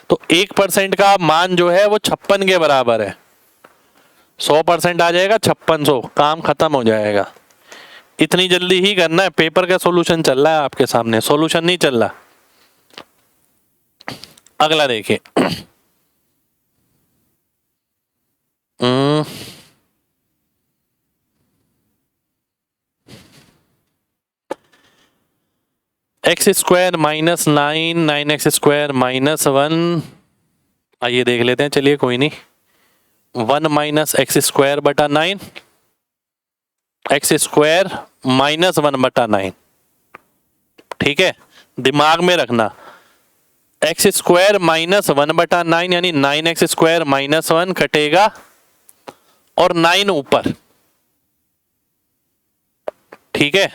तो 1% का मान जो है वो 56 के बराबर है, 100% आ जाएगा 5600, काम खत्म हो जाएगा। इतनी जल्दी ही करना है, पेपर का सॉल्यूशन चल रहा है आपके सामने, सॉल्यूशन नहीं चल रहा। अगला देखिए, x² - 9, 9x² - 1, आइए देख लेते हैं, चलिए कोई नहीं, 1 - x²/9, x² - 1/9, ठीक है, दिमाग में रखना, x² - 1/9 यानी 9x² - 1 कटेगा और 9 ऊपर, ठीक है,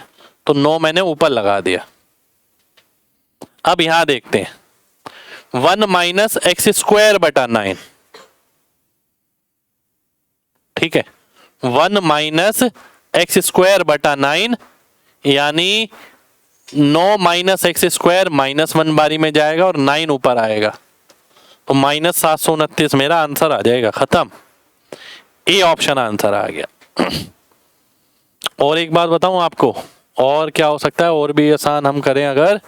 तो 9 मैंने ऊपर लगा दिया। अब यहां देखते हैं, 1 - x²/9, ठीक है, 1 - x²/9 यानी 9 - x² -1 बारी में जाएगा और 9 ऊपर आएगा, तो -729 मेरा आंसर आ जाएगा, खत्म, ए ऑप्शन आंसर आ गया। और एक बात बताऊं आपको, और क्या हो सकता है, और भी आसान हम करें अगर,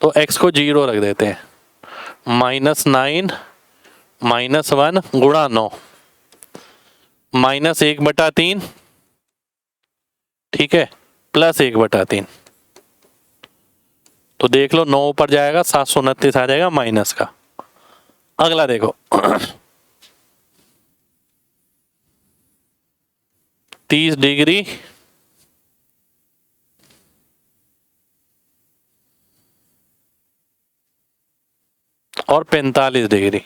तो x को 0 रख देते हैं, -9 - 1 गुणा 9 -1/3, ठीक है, +1/3, तो देख लो 9 ऊपर जाएगा 729 आ जाएगा माइनस का। अगला देखो, 30 डिग्री और 45 degree,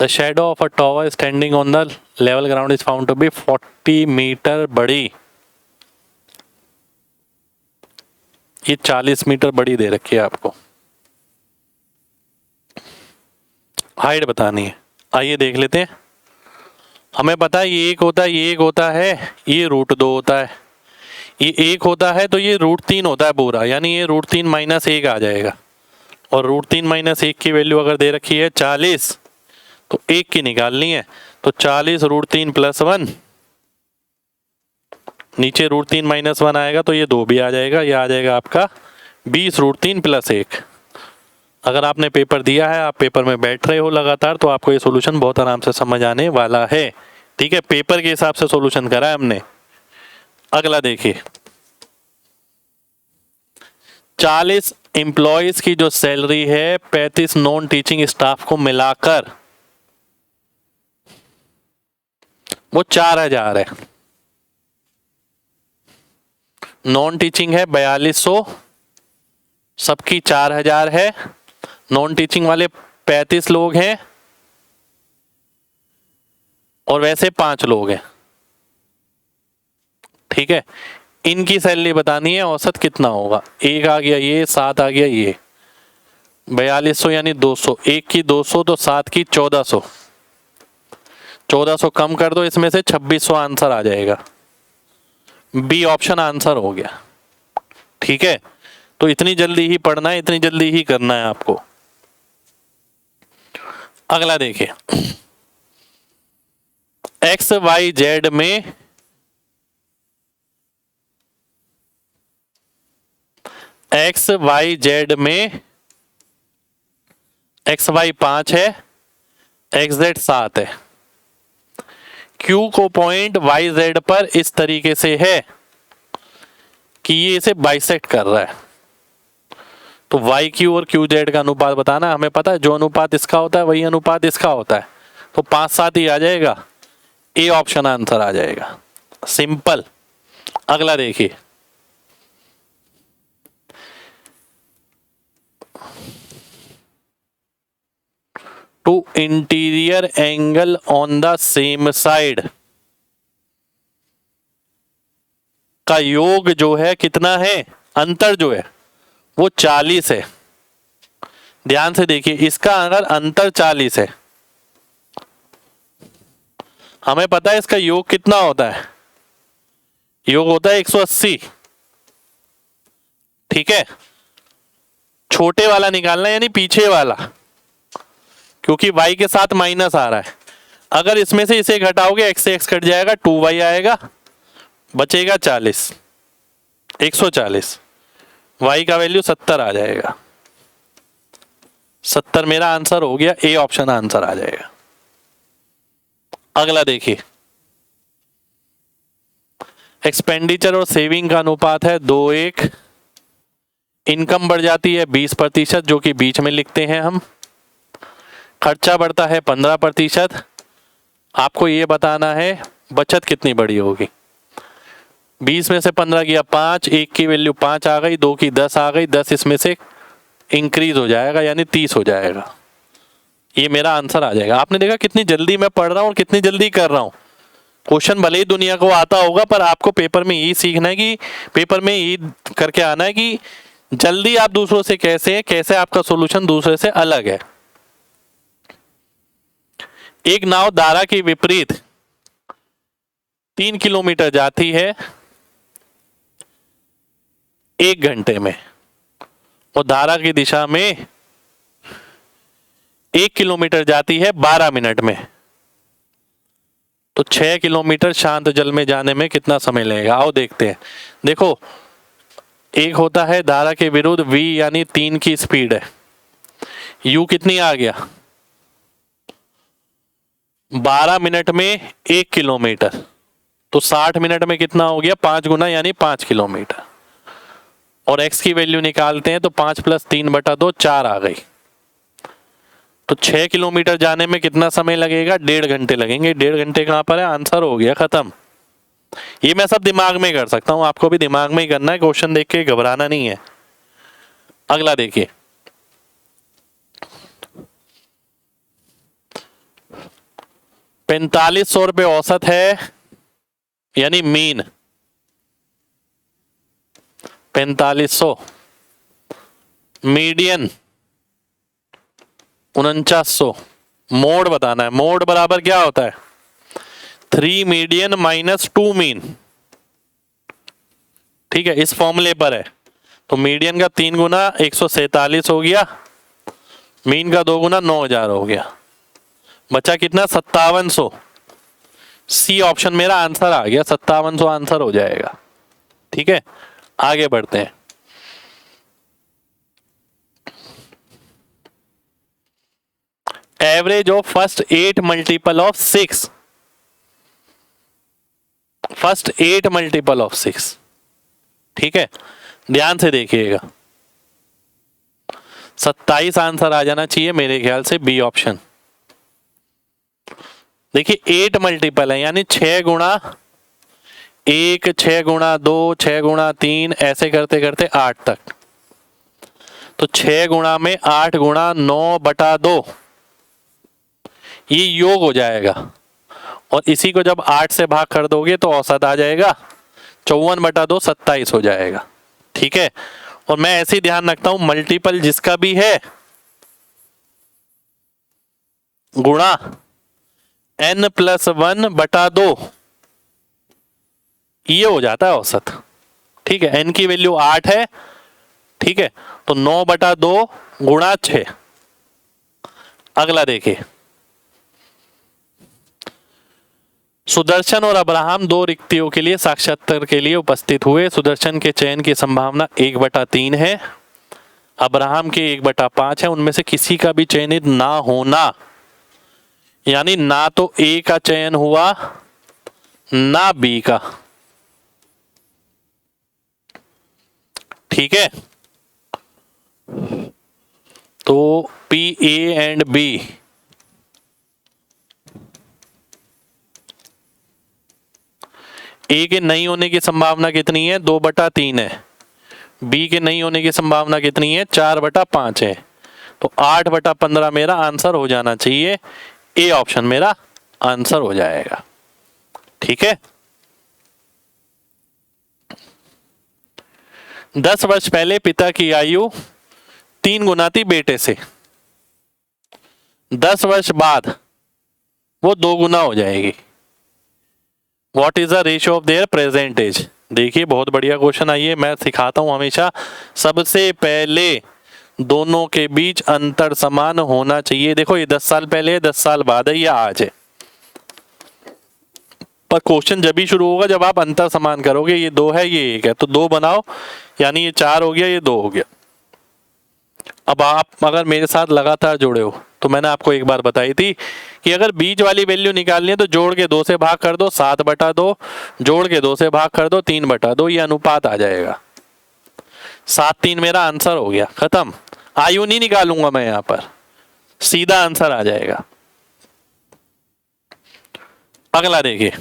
The shadow of a tower standing on the level ground is found to be 40 metre बड़ी, ये 40 मीटर बड़ी दे रखी है आपको, हाइट बतानी है। आइए देख लेते हैं, हमें पता है ये एक होता है, ये एक होता है, ये √2 होता है, ये एक होता है तो ये √3 होता है पूरा, यानी ये √3 - 1 आ जाएगा, और √3 - 1 की वैल्यू अगर दे रखी है 40, तो 1 की निकालनी है, तो 40 √3 + 1, नीचे √3 - 1 आएगा तो ये 2 भी आ जाएगा, ये आ जाएगा आपका 20 √3 + 1। अगर आपने पेपर दिया है, आप पेपर में बैठ रहे हो लगातार, तो आपको ये सॉल्यूशन बहुत आराम से समझ आने वाला है, ठीक है, पेपर के हिसाब से सॉल्यूशन करा है हमने। अगला देखिए, 40 एम्प्लॉयज की जो सैलरी है 35 नॉन टीचिंग स्टाफ को मिलाकर वो 4000 है, नॉन टीचिंग है 4200, सबकी 4000 है, नॉन टीचिंग वाले 35 लोग हैं और वैसे 5 लोग हैं, ठीक है, इनकी सैलरी बतानी है, औसत कितना होगा, 1 आ गया ये, 7 आ गया ये, 4200 यानी 200, 1 की 200 तो 7 की 1400, 1400 कम कर दो इसमें से 2600 आंसर आ जाएगा। बी ऑप्शन आंसर हो गया। ठीक है, तो इतनी जल्दी ही पढ़ना है, इतनी जल्दी ही करना है आपको। अगला देखिए, एक्स वाई जेड में एक्स वाई जेड में एक्स वाई 5 है, एक्स जेड 7 है। क्यू को पॉइंट वाई जेड पर इस तरीके से है कि ये इसे बाइसेक्ट कर रहा है। तो वाई क्यू और क्यू जेड का अनुपात बताना, हमें पता है जो अनुपात इसका होता है वही अनुपात इसका होता है, तो 5-7 ही आ जाएगा, ए ऑप्शन आंसर आ जाएगा। सिंपल। अगला देखिए, to interior angle on the same side का योग जो है कितना है, अंतर जो है वो 40 है। ध्यान से देखिए, इसका अगर अंतर 40 है, हमें पता है इसका योग कितना होता है, योग होता है 180। ठीक है, छोटे वाला निकालना है यानी पीछे वाला, क्योंकि y के साथ माइनस आ रहा है। अगर इसमें से इसे घटाओगे x से x कट जाएगा, 2y आएगा, बचेगा 40, 140। y का वैल्यू 70 आ जाएगा। 70 मेरा आंसर हो गया, ए ऑप्शन आंसर आ जाएगा। अगला देखिए, एक्सपेंडिचर और सेविंग का अनुपात है 2:1। इनकम बढ़ जाती है 20%, जो कि बीच में लिखते हैं हम। खर्चा बढ़ता है 15%। आपको ये बताना है बचत कितनी बड़ी होगी। 20 में से 15 गया 5, 1 की वैल्यू 5 आ गई, 2 की 10 आ गई, 10 इसमें से इंक्रीज हो जाएगा यानी 30 हो जाएगा। ये मेरा आंसर आ जाएगा। आपने देखा कितनी जल्दी मैं पढ़ रहा हूँ और कितनी जल्दी कर रहा हूँ। क्वेश्चन भले ही दुनिया को आता होगा, पर आपको पेपर में यही सीखना है कि पेपर में यही करके आना है कि जल्दी आप दूसरों से कैसे आपका सॉल्यूशन दूसरे से अलग है। एक नाव धारा के विपरीत 3 किलोमीटर जाती है 1 घंटे में और धारा की दिशा में 1 किलोमीटर जाती है 12 मिनट में, तो 6 किलोमीटर शांत जल में जाने में कितना समय लगेगा। आओ देखते हैं। देखो, एक होता है धारा के विरुद्ध v यानी 3 की स्पीड है, u कितनी आ गया 12 मिनट में 1 किलोमीटर, तो 60 मिनट में कितना हो गया 5 गुना यानी 5 किलोमीटर। और x की वैल्यू निकालते हैं तो 5 + 3/2 4 आ गई। तो 6 किलोमीटर जाने में कितना समय लगेगा, 1.5 घंटे लगेंगे। 1.5 घंटे कहाँ पर है, आंसर हो गया, खत्म। ये मैं सब दिमाग में कर सकता हूं, आपको भी दिमाग में ही करना है, क्वेश्चन देख के घबराना नहीं है। अगला देखिए, ₹4500 औसत है यानी मीन 4500, मीडियन 4900। मोड बताना है। मोड बराबर क्या होता है 3 मीडियन - 2 मीन। ठीक है, इस फॉर्मूले पर है। तो मीडियन का 3 गुना 147 हो गया, मीन का 2 गुना 9000 हो गया, बचा कितना 5700। सी ऑप्शन मेरा आंसर आ गया, 5700 आंसर हो जाएगा। ठीक है, आगे बढ़ते हैं। Average of first 8 multiple of 6, first 8 multiple of 6। ठीक है, ध्यान से देखिएगा, 27 आंसर आ जाना चाहिए मेरे ख्याल से, बी ऑप्शन। देखिए 8 मल्टीपल है यानी 6 गुणा 1, 6 गुणा 2, 6 गुणा 3, ऐसे करते करते 8 तक। तो 6 गुणा में 8 गुणा 9/2 ये योग हो जाएगा, और इसी को जब 8 से भाग कर दोगे तो औसत आ जाएगा, 54/2 27 हो जाएगा। ठीक है, और मैं ऐसे ही ध्यान रखता हूं मल्टीपल जिसका भी है गुणा n+1/2, ये हो जाता है औसत। ठीक है, n की वैल्यू 8 है, ठीक है, तो 9/2 गुणा 6। अगला देखिए, सुदर्शन और अब्राहम दो रिक्तियों के लिए साक्षात्कार के लिए उपस्थित हुए। सुदर्शन के चयन की संभावना 1/3 है, अब्राहम के 1/5 है। उनमें से किसी का भी चयनित ना होना, यानी ना तो ए का चयन हुआ ना बी का। ठीक है, तो पी ए एंड बी ए के नहीं होने की संभावना कितनी है? 2/3 है। बी के नहीं होने की संभावना कितनी है? 4/5 है। तो 8/15 मेरा आंसर हो जाना चाहिए। ए ऑप्शन मेरा आंसर हो जाएगा। ठीक है, 10 वर्ष पहले पिता की आयु 3 गुना थी बेटे से, 10 वर्ष बाद वो 2 गुना हो जाएगी। What is the ratio of their present age? देखिए, बहुत बढ़िया क्वेश्चन। आइए, मैं सिखाता हूं हमेशा, सबसे पहले दोनों के बीच अंतर समान होना चाहिए। देखो, ये 10 साल पहले है, 10 साल बाद है, या आज है। पर क्वेश्चन जब भी शुरू होगा जब आप अंतर समान करोगे। ये 2 है, ये 1 है, तो 2 बनाओ, यानी ये 4 हो गया, ये 2 हो गया। अब आप अगर मेरे साथ लगातार जुड़े हो तो मैंने आपको एक बार बताई थी कि अगर बीच वाली वैल्यू निकालनी है तो जोड़ के 2 से भाग कर दो, 7/2, जोड़ के 2 से भाग कर दो, 3/2, ये अनुपात आ जाएगा। 7/3 मेरा आंसर हो गया, खत्म। आयु नहीं निकालूंगा मैं यहां पर, सीधा आंसर आ जाएगा। अगला देखिए,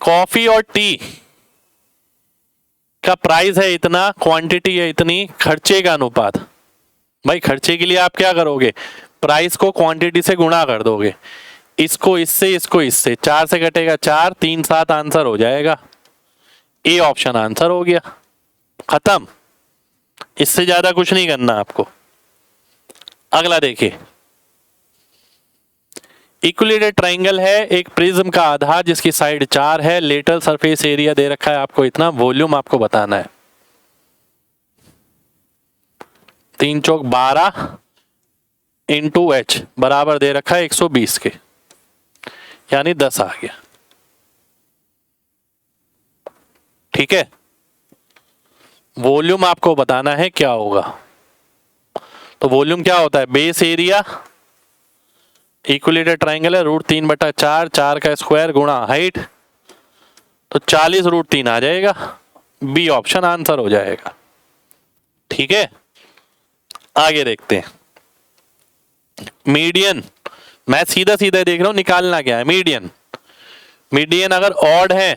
कॉफी और टी का प्राइस है इतना, क्वांटिटी है इतनी, खर्चे का अनुपात। भाई, खर्चे के लिए आप क्या करोगे? प्राइस को क्वांटिटी से गुणा कर दोगे, इसको इससे, इसको इससे, 4 से कटेगा 4, 3 7 आंसर हो जाएगा। ए ऑप्शन आंसर हो गया, खत्म। इससे ज्यादा कुछ नहीं करना आपको। अगला देखिए, इक्विलेटरल ट्राइंगल है, एक प्रिज्म का आधार जिसकी साइड 4 है, लेटरल सरफेस एरिया दे रखा है आपको इतना, वॉल्यूम आपको बताना है। 3 चौक 12 इंटू एच बराबर दे रखा है 120 के, यानी 10 आ गया। ठीक है, वॉल्यूम आपको बताना है क्या होगा। तो वॉल्यूम क्या होता है? बेस एरिया, इक्विलेटरल ट्राइंगल है, √3/4, 4 का स्क्वायर गुणा हाइट, तो 40√3 आ जाएगा। बी ऑप्शन आंसर हो जाएगा। ठीक है, आगे देखते हैं। मीडियन, मैं सीधा सीधा देख रहा हूं, निकालना क्या है? मीडियन, मीडियन अगर ऑड है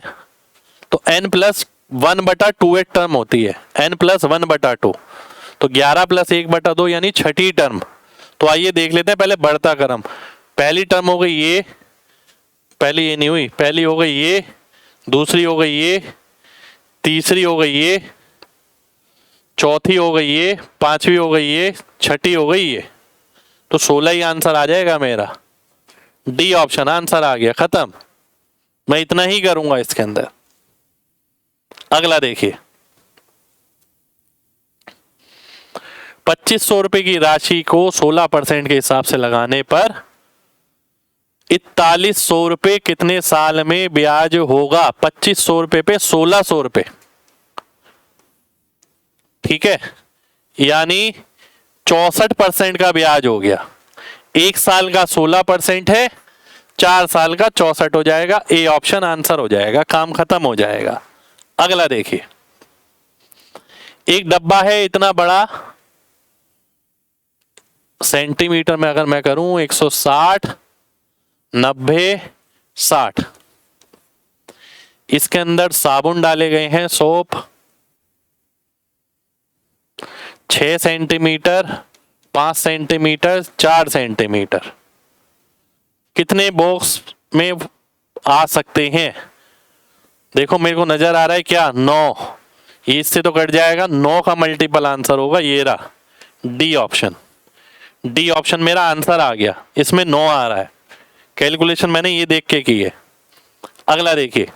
तो n+1/2 एक टर्म होती है, n+1/2, तो 11 + 1/2 यानी छठी टर्म। तो आइए देख लेते हैं पहले बढ़ता क्रम। पहली टर्म हो गई ये, पहली ये नहीं हुई, पहली हो गई ये, दूसरी हो गई ये, तीसरी हो गई ये, चौथी हो गई ये, पांचवी हो गई ये, छठी हो गई ये, तो 16 ही आंसर आ जाएगा मेरा। डी ऑप्शन आंसर आ गया, खत्म। मैं इतना ही करूंगा इसके अंदर। अगला देखिए, 2500 रुपए की राशि को 16% के हिसाब से लगाने पर 4100 रुपए कितने साल में ब्याज होगा? 2500 रुपए पे 1600 रुपए, ठीक है, यानी 64% का ब्याज हो गया। 1 साल का 16% है, 4 साल का 64 हो जाएगा। ए ऑप्शन आंसर हो जाएगा, काम खत्म हो जाएगा। अगला देखिए, एक डब्बा है इतना बड़ा, सेंटीमीटर में अगर मैं करूं 160, 90, 60, इसके अंदर साबुन डाले गए हैं, सोप 6 सेंटीमीटर, 5 सेंटीमीटर, 4 सेंटीमीटर, कितने बॉक्स में आ सकते हैं? देखो, मेरे को नजर आ रहा है क्या? 9, इससे तो कट जाएगा, 9 का मल्टीपल आंसर होगा, ये रहा डी ऑप्शन। डी ऑप्शन मेरा आंसर आ गया, इसमें 9 आ रहा है। कैलकुलेशन मैंने ये देख के की है। अगला देखिए,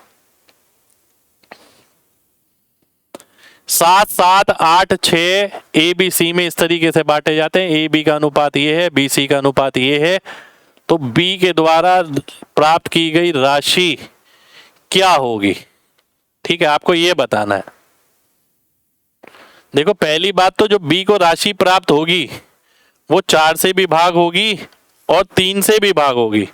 7 7 8 6 ए बी सी में इस तरीके से बांटे जाते हैं। ए बी का अनुपात ये है, बी सी का अनुपात ये है। तो बी के द्वारा प्राप्त की गई राशि क्या होगी? ठीक है, आपको ये बताना है। देखो, पहली बात तो जो बी को राशि प्राप्त होगी वो 4 से भी भाग होगी और 3 से भी भाग होगी।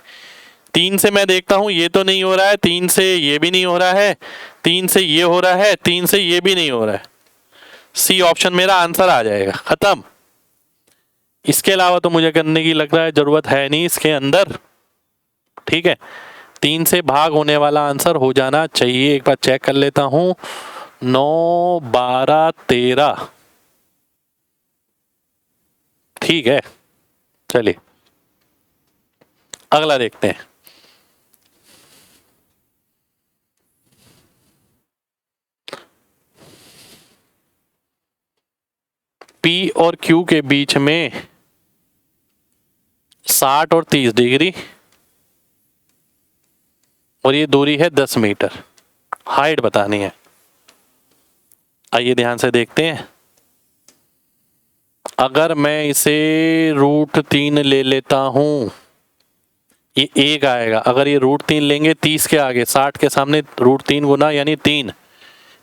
3 से मैं देखता हूं ये तो नहीं हो रहा है, 3 से ये भी नहीं हो रहा है, 3 से ये हो रहा है, 3 से ये भी नहीं हो रहा है। सी ऑप्शन मेरा आंसर आ जाएगा, खत्म। इसके अलावा तो मुझे करने की लग रहा है जरूरत है नहीं इसके अंदर। ठीक है, 3 से भाग होने वाला आंसर हो जाना चाहिए। एक बार चेक कर लेता हूं। 9 12 13। ठीक है, चलिए अगला देखते हैं। पी और क्यू के बीच में 60 और 30 डिग्री और ये दूरी है 10 मीटर। हाइट बतानी है। आइए ध्यान से देखते हैं। अगर मैं इसे √3 ले लेता हूं, ये 1 आएगा। अगर ये √3 लेंगे 30 के आगे, 60 के सामने √3 गुना यानी 3।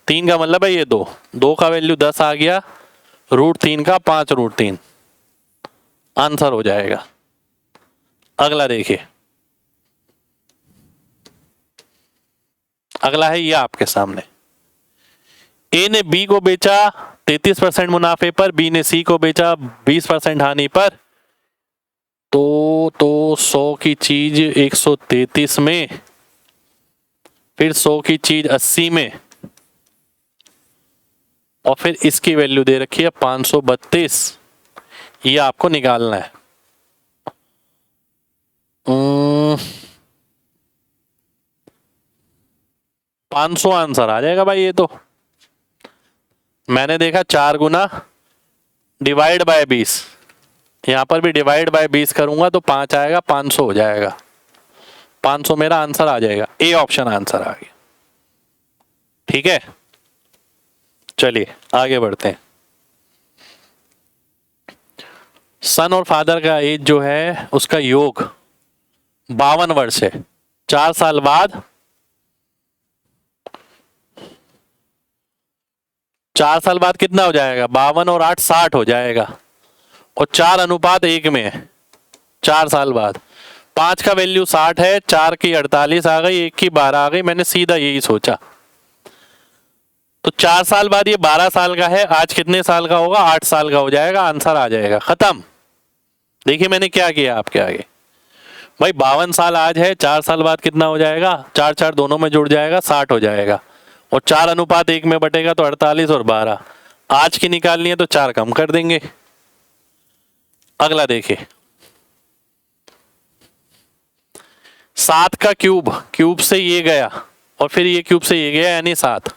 3 का मतलब है ये 2। 2 का वैल्यू 10 आ गया, √3 का 5 √3 आंसर हो जाएगा। अगला देखिए, अगला है ये आपके सामने। ए ने बी को बेचा 33% मुनाफे पर, बी ने सी को बेचा 20% हानि पर। तो 100 की चीज 133 में, फिर 100 की चीज 80 में, और फिर इसकी वैल्यू दे रखी है 532। ये आपको निकालना है। 500 आंसर आ जाएगा भाई। ये तो मैंने देखा 4 गुना डिवाइड बाय 20, यहां पर भी डिवाइड बाय 20 करूंगा तो 5 आएगा, 500 हो जाएगा। 500 मेरा आंसर आ जाएगा। ए ऑप्शन आंसर आ गया। ठीक है, चलिए आगे बढ़ते हैं। सन और फादर का एज जो है उसका योग 52 वर्ष है। 4 साल बाद 4 साल बाद कितना हो जाएगा? 52 और 8 60 हो जाएगा, और 4:1 में है। 4 साल बाद 5 का वैल्यू 60 है, 4 की 48 आ गई, 1 की 12 आ गई। मैंने सीधा यही सोचा। तो 4 साल बाद ये 12 साल का है, आज कितने साल का होगा? 8 साल का हो जाएगा। आंसर आ जाएगा, खत्म। देखिए मैंने क्या किया आपके आगे। भाई 52 साल आज है, 4 साल बाद कितना हो जाएगा? 4 4 दोनों में जुड़ जाएगा, 60 हो जाएगा, और 4:1 में बटेगा तो 48 और 12। आज की निकालनी है तो 4 कम कर देंगे। अगला देखिए, 7 का क्यूब, क्यूब से ये गया और फिर ये क्यूब से ये गया यानी 7।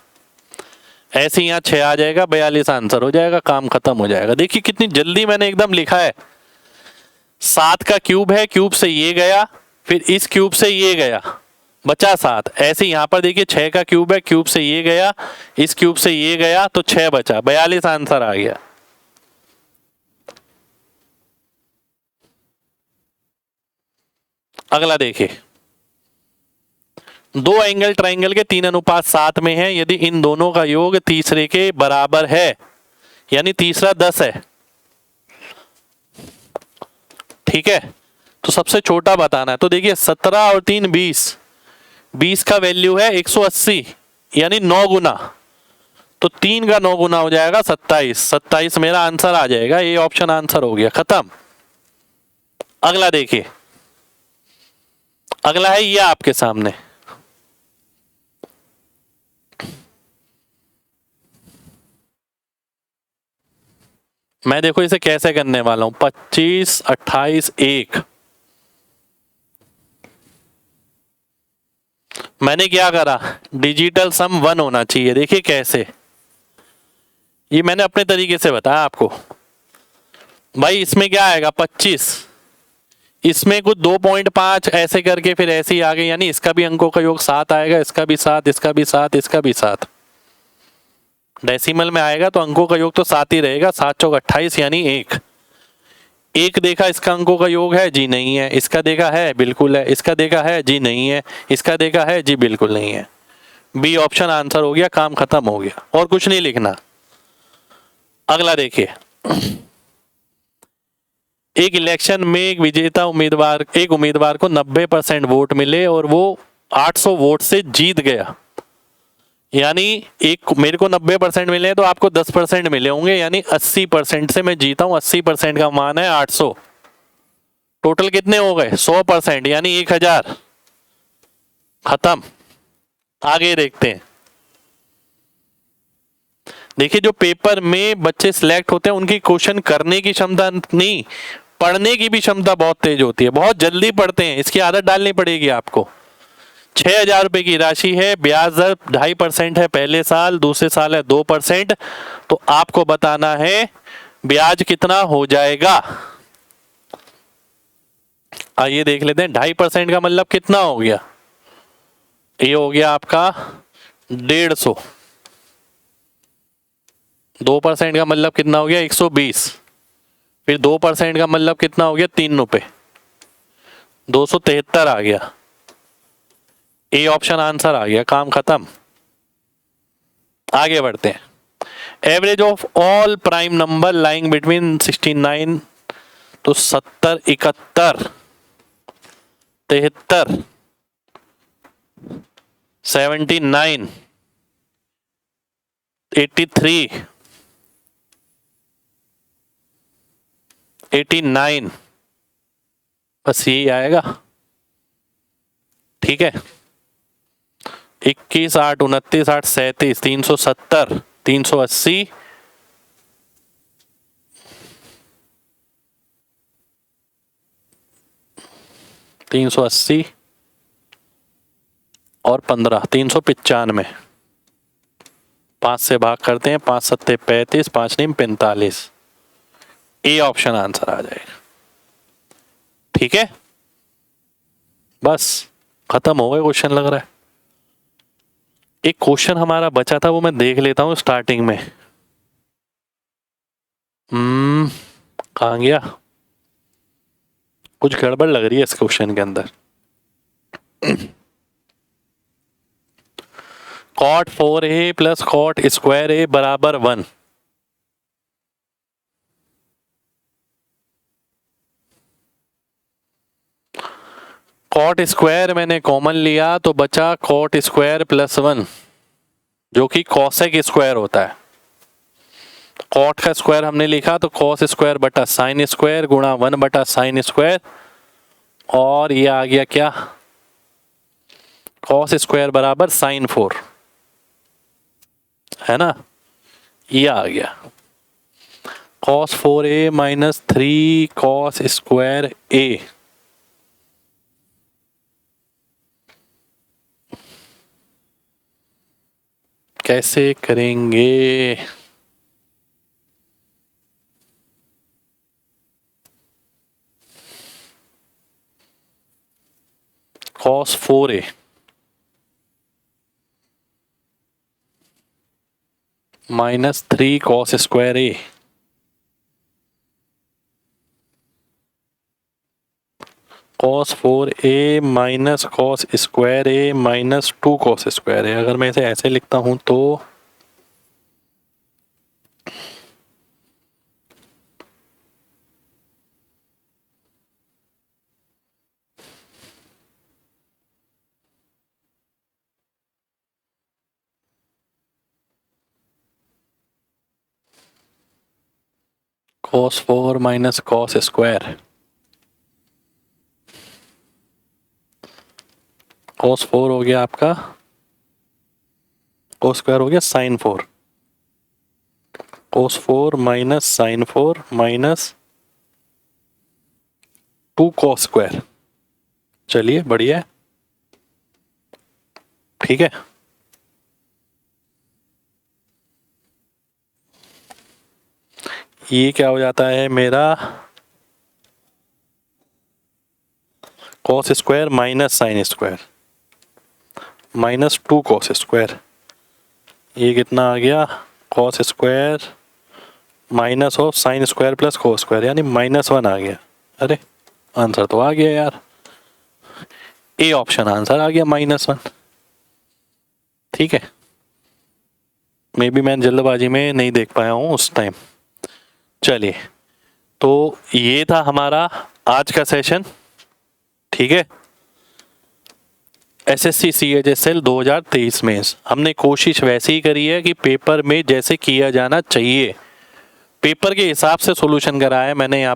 ऐसे यहाँ 6 आ जाएगा, 42 आंसर हो जाएगा, काम खत्म हो जाएगा। देखिए कितनी जल्दी मैंने एकदम लिखा है। 7 का क्यूब है, क्यूब से ये गया, फिर इस क्यूब से ये गया, बचा 7। ऐसे यहाँ पर देखिए 6 का क्यूब है, क्यूब से ये गया, इस क्यूब से ये गया तो 6 बचा, 42 आंसर आ गया। अगला देखिए, 2 एंगल ट्राइंगल के 3:7 में है। यदि इन दोनों का योग तीसरे के बराबर है, यानी तीसरा 10 है। ठीक है, तो सबसे छोटा बताना है। तो देखिए 17 और 3 20, 20 का वैल्यू है 180 यानी 9 गुना, तो 3 का 9 गुना हो जाएगा 27। 27 मेरा आंसर आ जाएगा। ये ऑप्शन आंसर हो गया, खत्म। अगला देखिए, अगला है ये आपके सामने। मैं देखो इसे कैसे करने वाला हूं। 25 28 1। मैंने क्या करा, डिजिटल सम 1 होना चाहिए। देखिए कैसे, ये मैंने अपने तरीके से बताया आपको। भाई इसमें क्या आएगा 25, इसमें कुछ 2.5 ऐसे करके फिर ऐसे ही आगे, यानी इसका भी अंकों का योग 7 आएगा, इसका भी 7, इसका भी 7, इसका भी 7। डेसिमल में आएगा तो अंकों का योग तो 7 ही रहेगा। 7 चौक 28 यानी 1। एक देखा इसका अंकों का योग है जी, नहीं है। इसका देखा है, बिल्कुल है। इसका देखा है जी, नहीं है। इसका देखा है जी, बिल्कुल नहीं है। बी ऑप्शन आंसर हो गया, काम खत्म हो गया, और कुछ नहीं लिखना। अगला देखिए, एक इलेक्शन में एक उम्मीदवार को 90% वोट मिले और वो 800 वोट से जीत गया। यानी एक मेरे को 90% मिले तो आपको 10% मिले होंगे, यानी 80% से मैं जीता हूं। 80% का मान है 800। टोटल कितने हो गए? 100%, यानी 1000। खत्म। आगे देखते हैं। देखिए, जो पेपर में बच्चे सिलेक्ट होते हैं उनकी क्वेश्चन करने की क्षमता नहीं, पढ़ने की भी क्षमता बहुत तेज होती है, बहुत जल्दी पढ़ते हैं। इसकी आदत डालनी पड़ेगी आपको। 6,000 रुपए की राशि है, ब्याज दर 2.5% है पहले साल, दूसरे साल है 2%। तो आपको बताना है ब्याज कितना हो जाएगा। आइए देख लेते हैं। 2.5% का मतलब कितना हो गया? ये हो गया आपका 150। 2% का मतलब कितना हो गया? 120। फिर 2% का मतलब कितना हो गया? 3 रुपए। 273 आ गया। ए ऑप्शन आंसर आ गया, काम खत्म। आगे बढ़ते हैं। Average of all prime number lying between 69, तो 70, 71, 73, 79, 83, 89, बस यही आएगा। ठीक है। 21, 8, 29, 8, 37, 370, 380, 380 और 15, 395। 5 से भाग करते हैं, 5 सत्ते 35, 5 नीम 45। ए ऑप्शन आंसर आ जाएगा। ठीक है, बस खत्म हो गए क्वेश्चन लग रहा है। एक क्वेश्चन हमारा बचा था, वो मैं देख लेता हूं स्टार्टिंग में। कहाँ गया? कुछ गड़बड़ लग रही है इस क्वेश्चन के अंदर। cot 4a plus cot square a बराबर 1। cot स्क्वायर मैंने कॉमन लिया तो बचा cot स्क्वायर प्लस 1, जो कि cosec स्क्वायर होता है। cot का स्क्वायर हमने लिखा तो cos स्क्वायर बटा साइन स्क्वायर गुणा 1 बटा साइन स्क्वायर, और ये आ गया क्या? cos स्क्वायर बराबर साइन 4, है ना? ये आ गया cos 4a minus 3 cos square a। कैसे करेंगे? cos 4a minus 3 cos square a, cos 4a minus cos square a minus 2 cos square a। अगर मैं इसे ऐसे लिखता हूं तो cos 4 minus cos square, cos 4 हो गया आपका, cos स्क्वायर हो गया sin 4, cos 4 minus sine 4 minus 2 cos square. चलिए बढ़िया है। ठीक है, ये क्या हो जाता है मेरा cos square minus sine square minus 2 cos square. ये कितना आ गया cos square minus of sine square plus cos square यानी -1 आ गया। अरे आंसर तो आ गया यार, ए ऑप्शन आंसर आ गया -1। ठीक है, मे बी मैं जल्दबाजी में नहीं देख पाया हूँ उस टाइम। चलिए, तो ये था हमारा आज का सेशन। ठीक है, एसएससी सीएचएसएल 2023 में हमने कोशिश वैसे ही करी है कि पेपर में जैसे किया जाना चाहिए, पेपर के हिसाब से सॉल्यूशन कराया है मैंने। यहाँ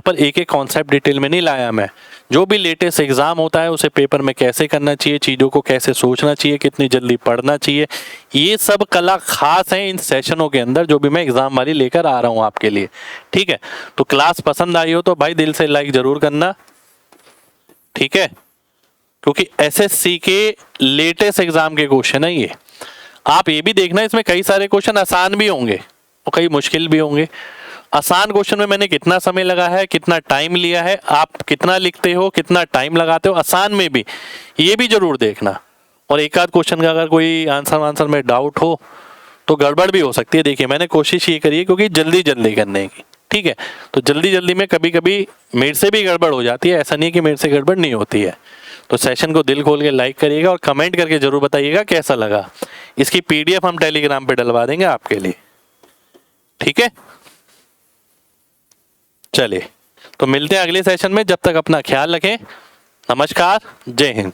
पर एक एक कॉन्सेप्ट डिटेल में नहीं लाया मैं। जो भी लेटेस्ट एग्जाम होता है उसे पेपर में कैसे करना चाहिए, चीज़ों को कैसे सोचना चाहिए, कितनी जल्दी पढ़ना चाहिए, ये सब कला खास है इन सेशनों के अंदर जो भी मैं एग्जाम वाली लेकर आ रहा हूँ आपके लिए। ठीक है, तो क्लास पसंद आई हो तो भाई दिल से लाइक जरूर करना। ठीक है, क्योंकि एसएससी के लेटेस्ट एग्जाम के क्वेश्चन है ये। आप ये भी देखना इसमें कई सारे क्वेश्चन आसान भी होंगे और कई मुश्किल भी होंगे। आसान क्वेश्चन में मैंने कितना समय लगा है, कितना टाइम लिया है, आप कितना लिखते हो, कितना टाइम लगाते हो आसान में भी, ये भी जरूर देखना। और एक आध क्वेश्चन का अगर कोई आंसर में डाउट हो तो गड़बड़ भी हो सकती है। देखिए मैंने कोशिश ये करी है क्योंकि जल्दी जल्दी करने की। ठीक है, तो जल्दी जल्दी में कभी कभी मेरे से भी गड़बड़ हो जाती है, ऐसा नहीं है कि मेरे से गड़बड़ नहीं होती है। तो सेशन को दिल खोल के लाइक करिएगा और कमेंट करके जरूर बताइएगा कैसा लगा। इसकी पीडीएफ हम टेलीग्राम पे डलवा देंगे आपके लिए। ठीक है, चलिए तो मिलते हैं अगले सेशन में। जब तक अपना ख्याल रखें। नमस्कार, जय हिंद।